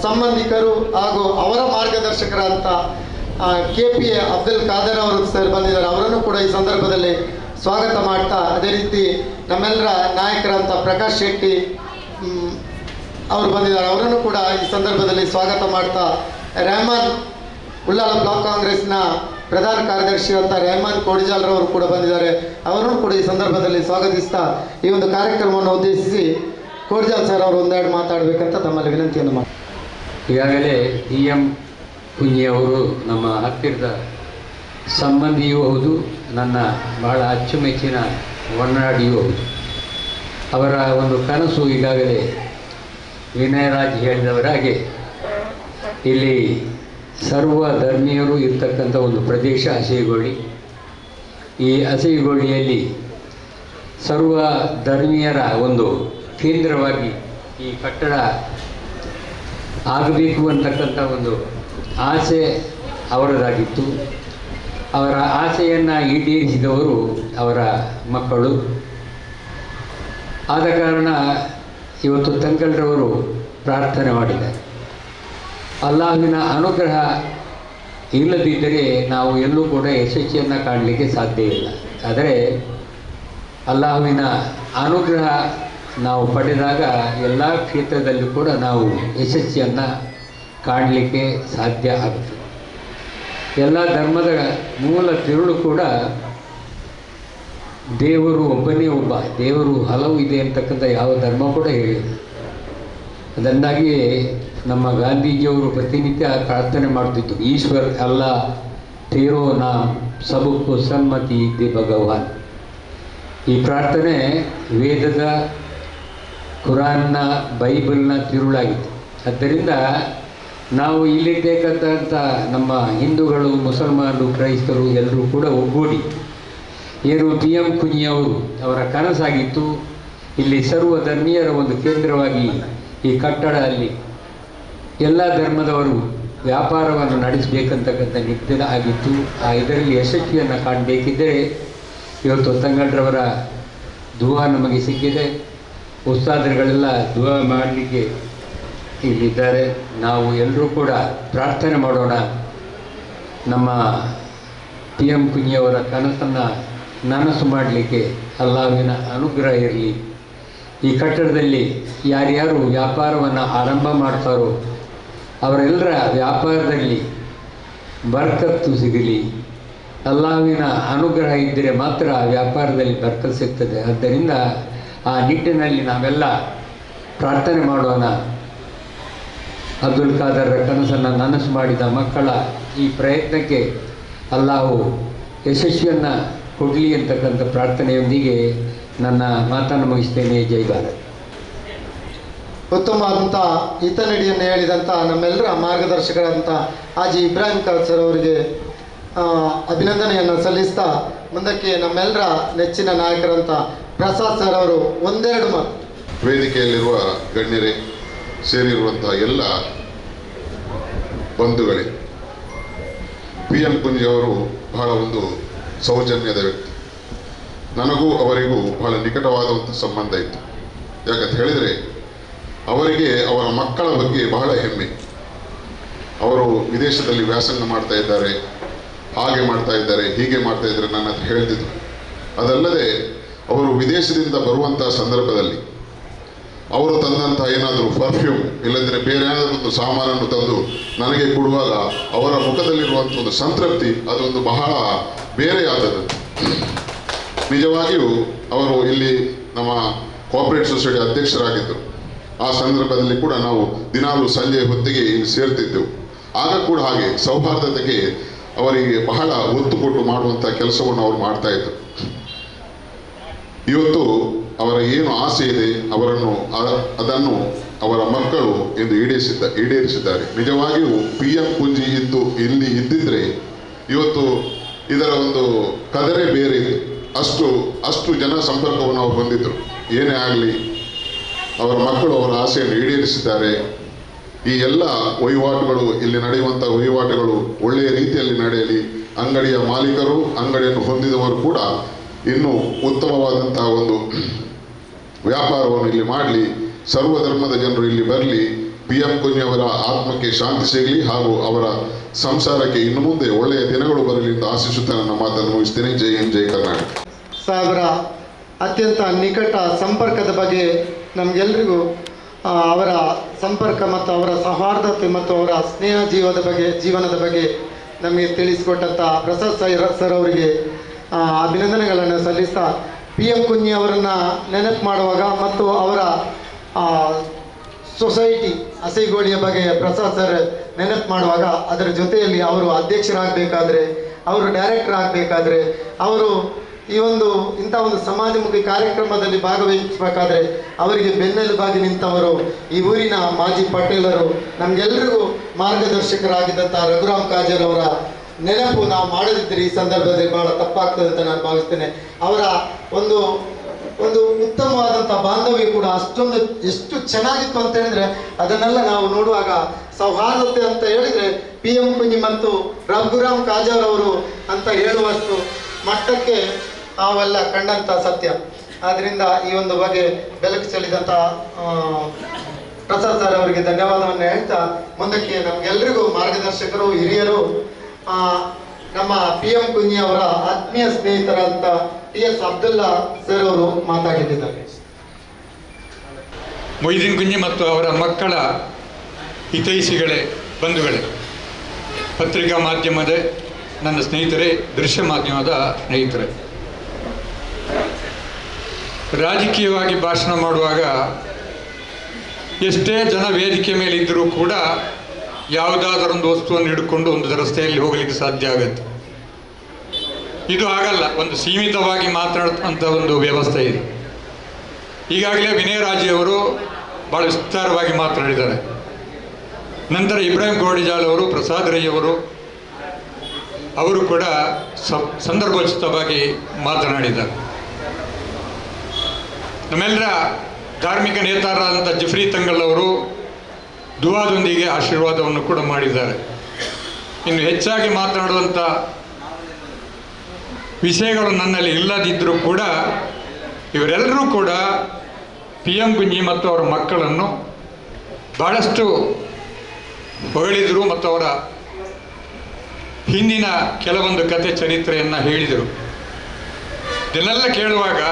ಸಂಬಂಧಿಕರು ಹಾಗೂ ಅವರ ಮಾರ್ಗದರ್ಶಕರಾದಂಥ KP ಅಬ್ದುಲ್ ಖಾದರ್ ಅವರು ಸರ್ ಬಂದಿದ್ದಾರೆ. ಅವರನ್ನು ಕೂಡ ಈ ಸಂದರ್ಭದಲ್ಲಿ ಸ್ವಾಗತ ಮಾಡ್ತಾ, ಅದೇ ರೀತಿ ನಮ್ಮೆಲ್ಲರ ನಾಯಕರಂಥ ಪ್ರಕಾಶ್ ಶೆಟ್ಟಿ ಅವರು ಬಂದಿದ್ದಾರೆ. ಅವರನ್ನು ಕೂಡ ಈ ಸಂದರ್ಭದಲ್ಲಿ ಸ್ವಾಗತ ಮಾಡ್ತಾ, ರೆಹಮಾನ್ ಉಳ್ಳಾಲ ಬ್ಲಾಕ್ ಕಾಂಗ್ರೆಸ್ನ ಪ್ರಧಾನ ಕಾರ್ಯದರ್ಶಿ ಅಂತ ರೆಹಮಾನ್ ಕೋಡಿಜಾಲ್ರವರು ಕೂಡ ಬಂದಿದ್ದಾರೆ. ಅವರನ್ನು ಕೂಡ ಈ ಸಂದರ್ಭದಲ್ಲಿ ಸ್ವಾಗತಿಸ್ತಾ ಈ ಒಂದು ಕಾರ್ಯಕ್ರಮವನ್ನು ಉದ್ದೇಶಿಸಿ ಕೋಡಿಜಾಲ್ ಸರ್ ಅವರು ಒಂದೆರಡು ಮಾತಾಡಬೇಕಂತ ತಮ್ಮಲ್ಲಿ ವಿನಂತಿಯನ್ನು ಮಾಡಿ. ಈಗಾಗಲೇ PM ಕುಂಜಿಯವರು ನಮ್ಮ ಹತ್ತಿರದ ಸಂಬಂಧಿಯೂ ಹೌದು, ನನ್ನ ಬಹಳ ಅಚ್ಚುಮೆಚ್ಚಿನ ಒಡನಾಡಿಯೂ ಹೌದು. ಅವರ ಒಂದು ಕನಸು ಈಗಾಗಲೇ ವಿನಯರಾಜ್ ಹೇಳಿದವರ ಹಾಗೆ ಇಲ್ಲಿ ಸರ್ವ ಧರ್ಮೀಯರು ಇರ್ತಕ್ಕಂಥ ಒಂದು ಪ್ರದೇಶ ಹಸೆಗೊಳ್ಳಿ. ಈ ಹಸೆಗೊಳ್ಳಿಯಲ್ಲಿ ಸರ್ವ ಧರ್ಮೀಯರ ಒಂದು ಕೇಂದ್ರವಾಗಿ ಈ ಕಟ್ಟಡ ಆಗಬೇಕು ಅಂತಕ್ಕಂಥ ಒಂದು ಆಸೆ ಅವರದಾಗಿತ್ತು. ಅವರ ಆಸೆಯನ್ನು ಈಡೇರಿಸಿದವರು ಅವರ ಮಕ್ಕಳು. ಆದ ಕಾರಣ ಇವತ್ತು ತಂಕಲ್ರವರು ಪ್ರಾರ್ಥನೆ ಮಾಡಿದ್ದಾರೆ. ಅಲ್ಲಾಹ್ವಿನ ಅನುಗ್ರಹ ಇಲ್ಲದಿದ್ದರೆ ನಾವು ಎಲ್ಲೂ ಕೂಡ ಯಶಸ್ವಿಯನ್ನು ಕಾಣಲಿಕ್ಕೆ ಸಾಧ್ಯ ಇಲ್ಲ. ಆದರೆ ಅಲ್ಲಾಹ್ವಿನ ಅನುಗ್ರಹ ನಾವು ಪಡೆದಾಗ ಎಲ್ಲ ಕ್ಷೇತ್ರದಲ್ಲೂ ಕೂಡ ನಾವು ಯಶಸ್ಸಿಯನ್ನು ಕಾಣಲಿಕ್ಕೆ ಸಾಧ್ಯ ಆಗುತ್ತದೆ. ಎಲ್ಲ ಧರ್ಮದ ಮೂಲ ತಿರುಳು ಕೂಡ ದೇವರು ಒಬ್ಬನೇ ಒಬ್ಬ, ದೇವರು ಹಲವು ಇದೆ ಅಂತಕ್ಕಂಥ ಯಾವ ಧರ್ಮ ಕೂಡ ಹೇಳಿಲ್ಲ. ಅದರಿಂದಾಗಿ ನಮ್ಮ ಗಾಂಧೀಜಿಯವರು ಪ್ರತಿನಿತ್ಯ ಪ್ರಾರ್ಥನೆ ಮಾಡ್ತಿದ್ದು, ಈಶ್ವರ್ ಅಲ್ಲ ತೇರೋ ನಾಮ್ ಸಬಕ್ಕೂ ಸನ್ಮತಿ ದೇ ಭಗವಾನ್. ಈ ಪ್ರಾರ್ಥನೆ ವೇದದ, ಕುರಾನ್ನ, ಬೈಬಲ್ನ ತಿರುಳಾಗಿದೆ. ಆದ್ದರಿಂದ ನಾವು ಇಲ್ಲಿರ್ತಕ್ಕಂಥ ನಮ್ಮ ಹಿಂದೂಗಳು, ಮುಸಲ್ಮಾನರು, ಕ್ರೈಸ್ತರು ಎಲ್ಲರೂ ಕೂಡ ಒಗ್ಗೂಡಿ ಏನು PM ಕುಂಜಿಯವರು ಅವರ ಕನಸಾಗಿತ್ತು, ಇಲ್ಲಿ ಸರ್ವಧರ್ಮೀಯರ ಒಂದು ಕೇಂದ್ರವಾಗಿ ಈ ಕಟ್ಟಡ ಅಲ್ಲಿ ಎಲ್ಲ ಧರ್ಮದವರು ವ್ಯಾಪಾರವನ್ನು ನಡೆಸಬೇಕಂತಕ್ಕಂಥ ನಿರ್ಧಾರ ಆಗಿತ್ತು. ಇದರಲ್ಲಿ ಯಶಸ್ವಿಯನ್ನು ಕಾಣಬೇಕಿದ್ದರೆ ಇವತ್ತು ತಂಗಳ್ರವರ ದುವಾ ನಮಗೆ ಸಿಕ್ಕಿದೆ. ಉಸ್ತಾದರುಗಳೆಲ್ಲ ದುವಾ ಮಾಡಲಿಕ್ಕೆ ಇಲ್ಲಿದ್ದಾರೆ. ನಾವು ಎಲ್ಲರೂ ಕೂಡ ಪ್ರಾರ್ಥನೆ ಮಾಡೋಣ. ನಮ್ಮ PM ಕುಂಜಿಯವರ ಕನಸನ್ನು ನನಸು ಮಾಡಲಿಕ್ಕೆ ಅಲ್ಲಾಹ್ವಿನ ಅನುಗ್ರಹ ಇರಲಿ. ಈ ಕಟ್ಟಡದಲ್ಲಿ ಯಾರ್ಯಾರು ವ್ಯಾಪಾರವನ್ನು ಆರಂಭ ಮಾಡ್ತಾರೋ ಅವರೆಲ್ಲರ ವ್ಯಾಪಾರದಲ್ಲಿ ಬರ್ಕತ್ತು ಸಿಗಲಿ. ಅಲ್ಲಾಹ್ವಿನ ಅನುಗ್ರಹ ಇದ್ದರೆ ಮಾತ್ರ ವ್ಯಾಪಾರದಲ್ಲಿ ಬರ್ಕತ್ತು ಸಿಗ್ತದೆ. ಆದ್ದರಿಂದ ಆ ನಿಟ್ಟಿನಲ್ಲಿ ನಾವೆಲ್ಲ ಪ್ರಾರ್ಥನೆ ಮಾಡೋಣ. ಅಬ್ದುಲ್ ಖಾದರ್ ಕನಸನ್ನು ನನಸು ಮಾಡಿದ ಮಕ್ಕಳ ಈ ಪ್ರಯತ್ನಕ್ಕೆ ಅಲ್ಲಾಹು ಯಶಸ್ವಿಯನ್ನು ಕೊಡಲಿ ಅಂತಕ್ಕಂಥ ಪ್ರಾರ್ಥನೆಯೊಂದಿಗೆ ನನ್ನ ಮಾತನ್ನು ಮುಗಿಸ್ತೇನೆ. ಜೈ ಭಾರತ್. ಉತ್ತಮವಾದಂಥ ಹಿತನುಡಿಯನ್ನು ಹೇಳಿದಂಥ ನಮ್ಮೆಲ್ಲರ ಮಾರ್ಗದರ್ಶಕರಾದಂಥ ಹಾಜಿ ಇಬ್ರಾಹಿಂ ಖಾನ್ ಸರ್ ಅವರಿಗೆ ಅಭಿನಂದನೆಯನ್ನು ಸಲ್ಲಿಸ್ತಾ ಮುಂದಕ್ಕೆ ನಮ್ಮೆಲ್ಲರ ನೆಚ್ಚಿನ ನಾಯಕರಂಥ ಪ್ರಸಾದ್ ಸರ್ ಅವರು ಒಂದೆರಡು ಮಾತು. ವೇದಿಕೆಯಲ್ಲಿರುವ ಗಣ್ಯರೇ, ಸೇರಿರುವಂತಹ ಎಲ್ಲ ಬಂಧುಗಳೇ, PM ಕುಂಜಿಯವರು ಬಹಳ ಒಂದು ಸೌಜನ್ಯದ ವ್ಯಕ್ತಿ. ನನಗೂ ಅವರಿಗೂ ಬಹಳ ನಿಕಟವಾದಂಥ ಸಂಬಂಧ ಇತ್ತು. ಯಾಕಂತ ಹೇಳಿದರೆ ಅವರಿಗೆ ಅವರ ಮಕ್ಕಳ ಬಗ್ಗೆ ಬಹಳ ಹೆಮ್ಮೆ. ಅವರು ವಿದೇಶದಲ್ಲಿ ವ್ಯಾಸಂಗ ಮಾಡ್ತಾ ಇದ್ದಾರೆ, ಹಾಗೆ ಮಾಡ್ತಾ ಇದ್ದಾರೆ, ಹೀಗೆ ಮಾಡ್ತಾ ಇದ್ದಾರೆ ನನ್ನ ಹತ್ರ ಹೇಳ್ತಿದ್ರು. ಅದಲ್ಲದೆ ಅವರು ವಿದೇಶದಿಂದ ಬರುವಂಥ ಸಂದರ್ಭದಲ್ಲಿ ಅವರು ತಂದಂಥ ಏನಾದರೂ ಪರ್ಫ್ಯೂಮ್ ಇಲ್ಲಂದರೆ ಬೇರೆ ಏನಾದರೂ ಒಂದು ಸಾಮಾನನ್ನು ತಂದು ನನಗೆ ಕೊಡುವಾಗ ಅವರ ಮುಖದಲ್ಲಿರುವಂಥ ಒಂದು ಸಂತೃಪ್ತಿ ಅದೊಂದು ಬಹಳ ಬೇರೆಯಾದದ್ದು. ನಿಜವಾಗಿಯೂ ಅವರು ಇಲ್ಲಿ ನಮ್ಮ ಕೋಆಪರೇಟಿವ್ ಸೊಸೈಟಿ ಅಧ್ಯಕ್ಷರಾಗಿದ್ದರು. ಆ ಸಂದರ್ಭದಲ್ಲಿ ಕೂಡ ನಾವು ದಿನಾಲೂ ಸಂಜೆ ಹೊತ್ತಿಗೆ ಇಲ್ಲಿ ಸೇರ್ತಿದ್ದೆವು. ಆಗ ಕೂಡ ಹಾಗೆ ಸೌಹಾರ್ದತೆಗೆ ಅವರಿಗೆ ಬಹಳ ಒತ್ತು ಕೊಟ್ಟು ಮಾಡುವಂಥ ಕೆಲಸವನ್ನು ಅವರು ಮಾಡ್ತಾ ಇದ್ದರು. ಇವತ್ತು ಅವರ ಏನು ಆಸೆ ಇದೆ ಅದನ್ನು ಅವರ ಮಕ್ಕಳು ಎಂದು ಈಡೇರಿಸಿದ್ದಾರೆ. ನಿಜವಾಗಿಯೂ PM ಕುಂಜಿ ಇಲ್ಲಿ ಇದ್ದಿದ್ರೆ ಇವತ್ತು ಇದರ ಒಂದು ಕದರೇ ಬೇರೆ ಇದೆ. ಅಷ್ಟು ಜನ ಸಂಪರ್ಕವನ್ನು ಅವರು ಹೊಂದಿದ್ರು. ಏನೇ ಆಗಲಿ ಅವರ ಮಕ್ಕಳು ಅವರ ಆಸೆಯನ್ನು ಈಡೇರಿಸಿದ್ದಾರೆ. ಈ ಎಲ್ಲ ವಹಿವಾಟುಗಳು ಇಲ್ಲಿ ನಡೆಯುವಂಥ ವಹಿವಾಟುಗಳು ಒಳ್ಳೆಯ ರೀತಿಯಲ್ಲಿ ನಡೆಯಲಿ. ಅಂಗಡಿಯ ಮಾಲೀಕರು, ಅಂಗಡಿಯನ್ನು ಹೊಂದಿದವರು ಕೂಡ ಇನ್ನೂ ಉತ್ತಮವಾದಂತಹ ಒಂದು ವ್ಯಾಪಾರವನ್ನು ಇಲ್ಲಿ ಮಾಡಲಿ. ಸರ್ವಧರ್ಮದ ಜನರು ಇಲ್ಲಿ ಬರಲಿ. PM ಕುಂಜಿಯವರ ಆತ್ಮಕ್ಕೆ ಶಾಂತಿ ಸಿಗಲಿ ಹಾಗೂ ಅವರ ಸಂಸಾರಕ್ಕೆ ಇನ್ನು ಮುಂದೆ ಒಳ್ಳೆಯ ದಿನಗಳು ಬರಲಿ ಎಂದು ಆಶಿಸುತ್ತಾ ನನ್ನ ಮಾತನ್ನು ಮುಗಿಸ್ತೇನೆ. ಜೈ ಹಿಂದ್, ಜೈ ಕರ್ನಾಟಕ. ಸಾಹೇಬರ ಅತ್ಯಂತ ನಿಕಟ ಸಂಪರ್ಕದ ಬಗ್ಗೆ ನಮಗೆಲ್ಲರಿಗೂ ಅವರ ಸಂಪರ್ಕ ಮತ್ತು ಅವರ ಸೌಹಾರ್ದತೆ ಮತ್ತು ಅವರ ಸ್ನೇಹ ಜೀವನದ ಬಗ್ಗೆ ನಮಗೆ ತಿಳಿಸಿಕೊಟ್ಟಂಥ ಪ್ರಸಾದ್ ಸರ್ ಅವರಿಗೆ ಅಭಿನಂದನೆಗಳನ್ನು ಸಲ್ಲಿಸ್ತಾ PM ಕುಂಜಿ ಅವರನ್ನು ನೆನಪು ಮಾಡುವಾಗ ಮತ್ತು ಅವರ ಸೊಸೈಟಿ ಹಸೆಗೋಳಿಯ ಬಗ್ಗೆ ಪ್ರಸಾದ್ ಸರ್ ನೆನಪು ಮಾಡುವಾಗ ಅದರ ಜೊತೆಯಲ್ಲಿ ಅವರು ಅಧ್ಯಕ್ಷರಾಗಬೇಕಾದ್ರೆ, ಅವರು ಡೈರೆಕ್ಟರ್ ಆಗಬೇಕಾದ್ರೆ, ಅವರು ಈ ಒಂದು ಇಂಥ ಒಂದು ಸಮಾಜಮುಖಿ ಕಾರ್ಯಕ್ರಮದಲ್ಲಿ ಭಾಗವಹಿಸಬೇಕಾದ್ರೆ ಅವರಿಗೆ ಬೆನ್ನೆಲುಬಾಗಿ ನಿಂತವರು ಈ ಊರಿನ ಮಾಜಿ ಪಟೇಲರು, ನಮಗೆಲ್ಲರಿಗೂ ಮಾರ್ಗದರ್ಶಕರಾಗಿದ್ದಂಥ ರಘುರಾಮ್ ಕಾಜರ್ ಅವರ ನೆನಪು ನಾವು ಮಾಡದಿದ್ದರೆ ಈ ಸಂದರ್ಭದಲ್ಲಿ ಬಹಳ ತಪ್ಪಾಗ್ತದೆ ಅಂತ ನಾನು ಭಾವಿಸ್ತೇನೆ. ಅವರ ಒಂದು ಉತ್ತಮವಾದಂಥ ಬಾಂಧವ್ಯ ಕೂಡ ಎಷ್ಟು ಚೆನ್ನಾಗಿತ್ತು ಅಂತ ಹೇಳಿದ್ರೆ ಅದನ್ನೆಲ್ಲ ನಾವು ನೋಡುವಾಗ ಸೌಹಾರ್ದತೆ ಅಂತ ಹೇಳಿದರೆ PM ಕುಂಜಿ ಮತ್ತು ರಘುರಾಮ್ ಕಾಜರ್ ಅವರು ಅಂತ ಹೇಳುವಷ್ಟು ಮಟ್ಟಕ್ಕೆ ನಾವೆಲ್ಲ ಕಂಡಂಥ ಸತ್ಯ. ಆದ್ದರಿಂದ ಈ ಒಂದು ಬಗ್ಗೆ ಬೆಳಕು ಚೆಲ್ಲಿದಂಥ ಪ್ರಸಾದ್ ಸರ್ ಅವರಿಗೆ ಧನ್ಯವಾದವನ್ನು ಹೇಳ್ತಾ ಮುಂದಕ್ಕೆ ನಮಗೆಲ್ಲರಿಗೂ ಮಾರ್ಗದರ್ಶಕರು, ಹಿರಿಯರು, ನಮ್ಮ PM ಕುಂಜಿ ಅವರ ಆತ್ಮೀಯ ಸ್ನೇಹಿತರಾದಂಥ TS ಅಬ್ದುಲ್ಲಾ ಸರ್ ಅವರು ಮಾತಾಡಿದ್ದಾರೆ. ಮೊಯ್ದೀನ್ ಕುಂಜಿ ಮತ್ತು ಅವರ ಮಕ್ಕಳ ಹಿತೈಷಿಗಳೇ, ಬಂಧುಗಳೇ, ಪತ್ರಿಕಾ ಮಾಧ್ಯಮದ ನನ್ನ ಸ್ನೇಹಿತರೇ, ದೃಶ್ಯ ಮಾಧ್ಯಮದ ಸ್ನೇಹಿತರೇ, ರಾಜಕೀಯವಾಗಿ ಭಾಷಣ ಮಾಡುವಾಗ ಎಷ್ಟೇ ಜನ ವೇದಿಕೆ ಮೇಲೆ ಇದ್ದರೂ ಕೂಡ ಯಾವುದಾದರೊಂದು ವಸ್ತುವನ್ನು ಹಿಡ್ಕೊಂಡು ಒಂದು ರಸ್ತೆಯಲ್ಲಿ ಹೋಗಲಿಕ್ಕೆ ಸಾಧ್ಯ ಆಗುತ್ತೆ. ಇದು ಆಗಲ್ಲ, ಒಂದು ಸೀಮಿತವಾಗಿ ಮಾತನಾಡುವಂಥ ಒಂದು ವ್ಯವಸ್ಥೆ ಇದೆ. ಈಗಾಗಲೇ ವಿನಯರಾಜಿಯವರು ಭಾಳ ವಿಸ್ತಾರವಾಗಿ ಮಾತನಾಡಿದ್ದಾರೆ. ನಂತರ ಇಬ್ರಾಹಿಂ ಗೋಡಿಜಾಲ್ ಅವರು, ಪ್ರಸಾದ್ ರೈ ಅವರು ಕೂಡ ಸಂದರ್ಭೋಚಿತವಾಗಿ ಮಾತನಾಡಿದ್ದಾರೆ. ನಮ್ಮೆಲ್ಲರ ಧಾರ್ಮಿಕ ನೇತಾರರಾದಂಥ ಜಿಫ್ರಿ ತಂಗಲ್ ಅವರು ದುವಾದೊಂದಿಗೆ ಆಶೀರ್ವಾದವನ್ನು ಕೂಡ ಮಾಡಿದ್ದಾರೆ. ಇನ್ನು ಹೆಚ್ಚಾಗಿ ಮಾತನಾಡುವಂಥ ವಿಷಯಗಳು ನನ್ನಲ್ಲಿ ಇಲ್ಲದಿದ್ದರೂ ಕೂಡ ಇವರೆಲ್ಲರೂ ಕೂಡ PM ಕುಂಜಿ ಮತ್ತು ಅವರ ಮಕ್ಕಳನ್ನು ಭಾಳಷ್ಟು ಹೊಗಳಿದರು ಮತ್ತು ಅವರ ಹಿಂದಿನ ಕೆಲವೊಂದು ಕತೆ ಚರಿತ್ರೆಯನ್ನು ಹೇಳಿದರು. ಇದನ್ನೆಲ್ಲ ಕೇಳುವಾಗ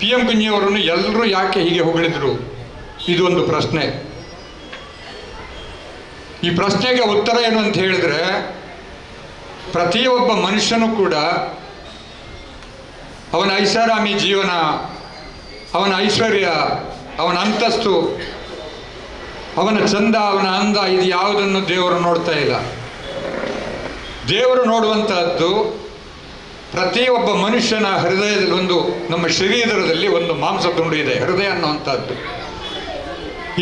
PM ಕುಂಜಿಯವರನ್ನು ಎಲ್ಲರೂ ಯಾಕೆ ಹೀಗೆ ಹೊಗಳಿದರು, ಇದು ಒಂದು ಪ್ರಶ್ನೆ. ಈ ಪ್ರಶ್ನೆಗೆ ಉತ್ತರ ಏನು ಅಂತ ಹೇಳಿದ್ರೆ, ಪ್ರತಿಯೊಬ್ಬ ಮನುಷ್ಯನೂ ಕೂಡ ಅವನ ಐಷಾರಾಮಿ ಜೀವನ, ಅವನ ಐಶ್ವರ್ಯ, ಅವನ ಅಂತಸ್ತು, ಅವನ ಚಂದ, ಅವನ ಅಂದ, ಇದು ಯಾವುದನ್ನು ದೇವರು ನೋಡ್ತಾ ಇಲ್ಲ. ದೇವರು ನೋಡುವಂತಹದ್ದು ಪ್ರತಿಯೊಬ್ಬ ಮನುಷ್ಯನ ಹೃದಯದಲ್ಲಿ, ಒಂದು ನಮ್ಮ ಶರೀರದಲ್ಲಿ ಒಂದು ಮಾಂಸತುಂಡು ಇದೆ, ಹೃದಯ ಅನ್ನುವಂಥದ್ದು.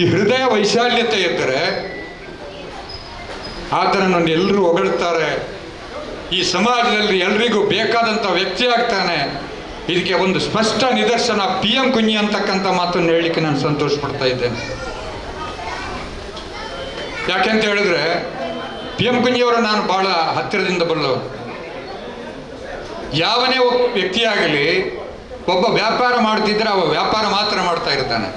ಈ ಹೃದಯ ವೈಶಾಲ್ಯತೆ ಇದ್ದರೆ ಆತನನ್ನು ಎಲ್ಲರೂ ಹೊಗಳ್ತಾರೆ, ಈ ಸಮಾಜದಲ್ಲಿ ಎಲ್ರಿಗೂ ಬೇಕಾದಂಥ ವ್ಯಕ್ತಿ ಆಗ್ತಾನೆ. ಇದಕ್ಕೆ ಒಂದು ಸ್ಪಷ್ಟ ನಿದರ್ಶನ PM ಕುಂಜಿ ಅಂತಕ್ಕಂಥ ಮಾತನ್ನು ಹೇಳಲಿಕ್ಕೆ ನಾನು ಸಂತೋಷ ಪಡ್ತಾ ಇದ್ದೇನೆ. ಯಾಕೆಂತ ಹೇಳಿದ್ರೆ PM ಕುಂಜಿಯವರು ನಾನು ಬಹಳ ಹತ್ತಿರದಿಂದ ಬಲ್ಲವರು. ಯಾವನೇ ವ್ಯಕ್ತಿಯಾಗಲಿ ಒಬ್ಬ ವ್ಯಾಪಾರ ಮಾಡ್ತಿದ್ರೆ ಅವ ವ್ಯಾಪಾರ ಮಾತ್ರ ಮಾಡ್ತಾ ಇರ್ತಾನೆ.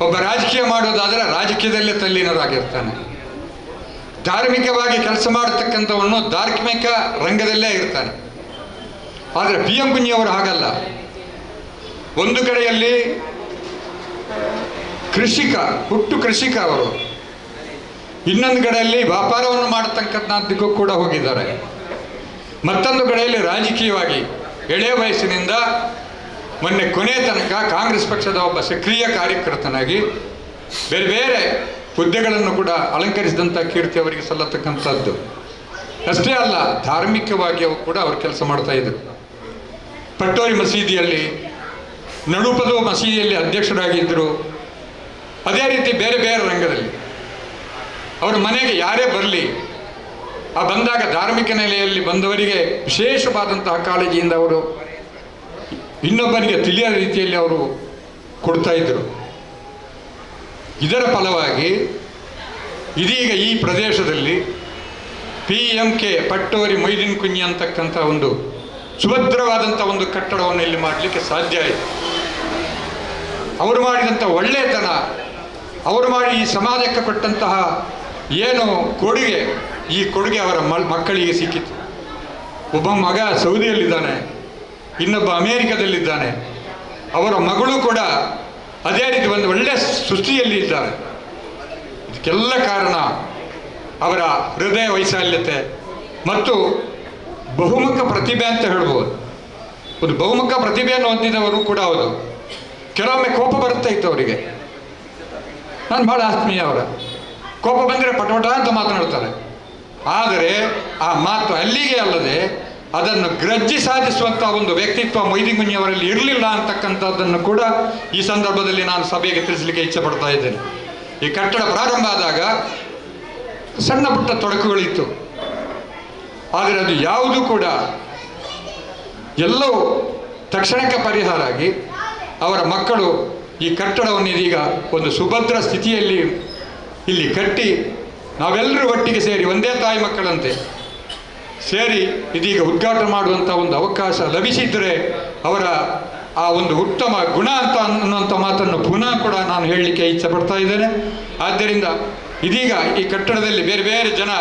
ಒಬ್ಬ ರಾಜಕೀಯ ಮಾಡೋದಾದರೆ ರಾಜಕೀಯದಲ್ಲೇ ತಲ್ಲೀನರಾಗಿರ್ತಾನೆ. ಧಾರ್ಮಿಕವಾಗಿ ಕೆಲಸ ಮಾಡತಕ್ಕಂಥವನು ಧಾರ್ಮಿಕ ರಂಗದಲ್ಲೇ ಇರ್ತಾನೆ. ಆದರೆ PM ಕುಂಜಿಯವರು ಹಾಗಲ್ಲ. ಒಂದು ಕಡೆಯಲ್ಲಿ ಕೃಷಿಕ, ಹುಟ್ಟು ಕೃಷಿಕ ಅವರು, ಇನ್ನೊಂದು ಕಡೆಯಲ್ಲಿ ವ್ಯಾಪಾರವನ್ನು ಮಾಡತಕ್ಕಂಥದ್ದಕ್ಕೂ ಕೂಡ ಹೋಗಿದ್ದಾರೆ. ಮತ್ತೊಂದು ಕಡೆಯಲ್ಲಿ ರಾಜಕೀಯವಾಗಿ ಎಳೆಯ ವಯಸ್ಸಿನಿಂದ ಮೊನ್ನೆ ಕೊನೆಯ ತನಕ ಕಾಂಗ್ರೆಸ್ ಪಕ್ಷದ ಒಬ್ಬ ಸಕ್ರಿಯ ಕಾರ್ಯಕರ್ತನಾಗಿ ಬೇರೆ ಬೇರೆ ಹುದ್ದೆಗಳನ್ನು ಕೂಡ ಅಲಂಕರಿಸಿದಂಥ ಕೀರ್ತಿ ಅವರಿಗೆ ಸಲ್ಲತಕ್ಕಂಥದ್ದು. ಅಷ್ಟೇ ಅಲ್ಲ, ಧಾರ್ಮಿಕವಾಗಿ ಕೂಡ ಅವರು ಕೆಲಸ ಮಾಡ್ತಾ ಇದ್ದರು. ಪಟ್ಟೋರಿ ಮಸೀದಿಯಲ್ಲಿ, ನಡುಪದ ಮಸೀದಿಯಲ್ಲಿ ಅಧ್ಯಕ್ಷರಾಗಿದ್ದರು. ಅದೇ ರೀತಿ ಬೇರೆ ಬೇರೆ ರಂಗದಲ್ಲಿ ಅವರ ಮನೆಗೆ ಯಾರೇ ಬರಲಿ, ಆ ಬಂದಾಗ ಧಾರ್ಮಿಕ ನೆಲೆಯಲ್ಲಿ ಬಂದವರಿಗೆ ವಿಶೇಷವಾದಂತಹ ಕಾಳಜಿಯಿಂದ ಅವರು ಇನ್ನೊಬ್ಬನಿಗೆ ತಿಳಿಯೋ ರೀತಿಯಲ್ಲಿ ಅವರು ಕೊಡ್ತಾ ಇದ್ದರು. ಇದರ ಫಲವಾಗಿ ಇದೀಗ ಈ ಪ್ರದೇಶದಲ್ಲಿ PMK ಪಟ್ಟೋರಿ ಮೊಯ್ದೀನ್ ಕುಂಜಿ ಅಂತಕ್ಕಂಥ ಒಂದು ಸುಭದ್ರವಾದಂಥ ಒಂದು ಕಟ್ಟಡವನ್ನು ಇಲ್ಲಿ ಮಾಡಲಿಕ್ಕೆ ಸಾಧ್ಯ ಆಯಿತು. ಅವರು ಮಾಡಿದಂಥ ಒಳ್ಳೆಯತನ, ಅವರು ಮಾಡಿ ಈ ಸಮಾಜಕ್ಕೆ ಕೊಟ್ಟಂತಹ ಏನು ಕೊಡುಗೆ, ಈ ಕೊಡುಗೆ ಅವರ ಮಕ್ಕಳಿಗೆ ಸಿಕ್ಕಿತು. ಒಬ್ಬ ಮಗ ಸೌದಿಯಲ್ಲಿದ್ದಾನೆ, ಇನ್ನೊಬ್ಬ ಅಮೇರಿಕದಲ್ಲಿದ್ದಾನೆ. ಅವರ ಮಗಳು ಕೂಡ ಅದೇ ರೀತಿ ಒಂದು ಒಳ್ಳೆಯ ಸೃಷ್ಟಿಯಲ್ಲಿ ಇದ್ದಾರೆ. ಇದಕ್ಕೆಲ್ಲ ಕಾರಣ ಅವರ ಹೃದಯ ವೈಶಾಲ್ಯತೆ ಮತ್ತು ಬಹುಮುಖ ಪ್ರತಿಭೆ ಅಂತ ಹೇಳ್ಬೋದು. ಒಂದು ಬಹುಮುಖ ಪ್ರತಿಭೆಯನ್ನು ಹೊಂದಿದವರು ಕೂಡ ಹೌದು. ಕೆಲವೊಮ್ಮೆ ಕೋಪ ಬರ್ತಾ ಇತ್ತು ಅವರಿಗೆ. ನಾನು ಭಾಳ ಆತ್ಮೀಯ ಅವರ ಕೋಪ ಬಂದರೆ ಪಟಪಟ ಅಂತ ಮಾತನಾಡ್ತಾರೆ. ಆದರೆ ಆ ಮಾತು ಅಲ್ಲಿಗೆ ಅಲ್ಲದೆ ಅದನ್ನು ಗ್ರಜ್ಜಿ ಸಾಧಿಸುವಂಥ ಒಂದು ವ್ಯಕ್ತಿತ್ವ ಮೊಯ್ದೀನ್ ಕುಂಜಿ ಅವರಲ್ಲಿ ಇರಲಿಲ್ಲ ಅಂತಕ್ಕಂಥದ್ದನ್ನು ಕೂಡ ಈ ಸಂದರ್ಭದಲ್ಲಿ ನಾನು ಸಭೆಗೆ ತಿಳಿಸಲಿಕ್ಕೆ ಇಚ್ಛೆ ಪಡ್ತಾ ಇದ್ದೇನೆ. ಈ ಕಟ್ಟಡ ಪ್ರಾರಂಭ ಆದಾಗ ಸಣ್ಣ ಪುಟ್ಟ ತೊಡಕುಗಳಿತ್ತು, ಆದರೆ ಅದು ಯಾವುದೂ ಕೂಡ ಎಲ್ಲವೂ ತಕ್ಷಣಕ್ಕೆ ಪರಿಹಾರ ಆಗಿ ಅವರ ಮಕ್ಕಳು ಈ ಕಟ್ಟಡವನ್ನು ಇದೀಗ ಒಂದು ಸುಭದ್ರ ಸ್ಥಿತಿಯಲ್ಲಿ ಇಲ್ಲಿ ಕಟ್ಟಿ ನಾವೆಲ್ಲರೂ ಒಟ್ಟಿಗೆ ಸೇರಿ ಒಂದೇ ತಾಯಿ ಮಕ್ಕಳಂತೆ ಸೇರಿ ಇದೀಗ ಉದ್ಘಾಟನೆ ಮಾಡುವಂಥ ಒಂದು ಅವಕಾಶ ಲಭಿಸಿದರೆ ಅವರ ಆ ಒಂದು ಉತ್ತಮ ಗುಣ ಅಂತ ಅನ್ನುವಂಥ ಮಾತನ್ನು ಪುನಃ ಕೂಡ ನಾನು ಹೇಳಲಿಕ್ಕೆ ಇಚ್ಛೆ ಪಡ್ತಾ ಇದ್ದೇನೆ. ಆದ್ದರಿಂದ ಇದೀಗ ಈ ಕಟ್ಟಡದಲ್ಲಿ ಬೇರೆ ಬೇರೆ ಜನ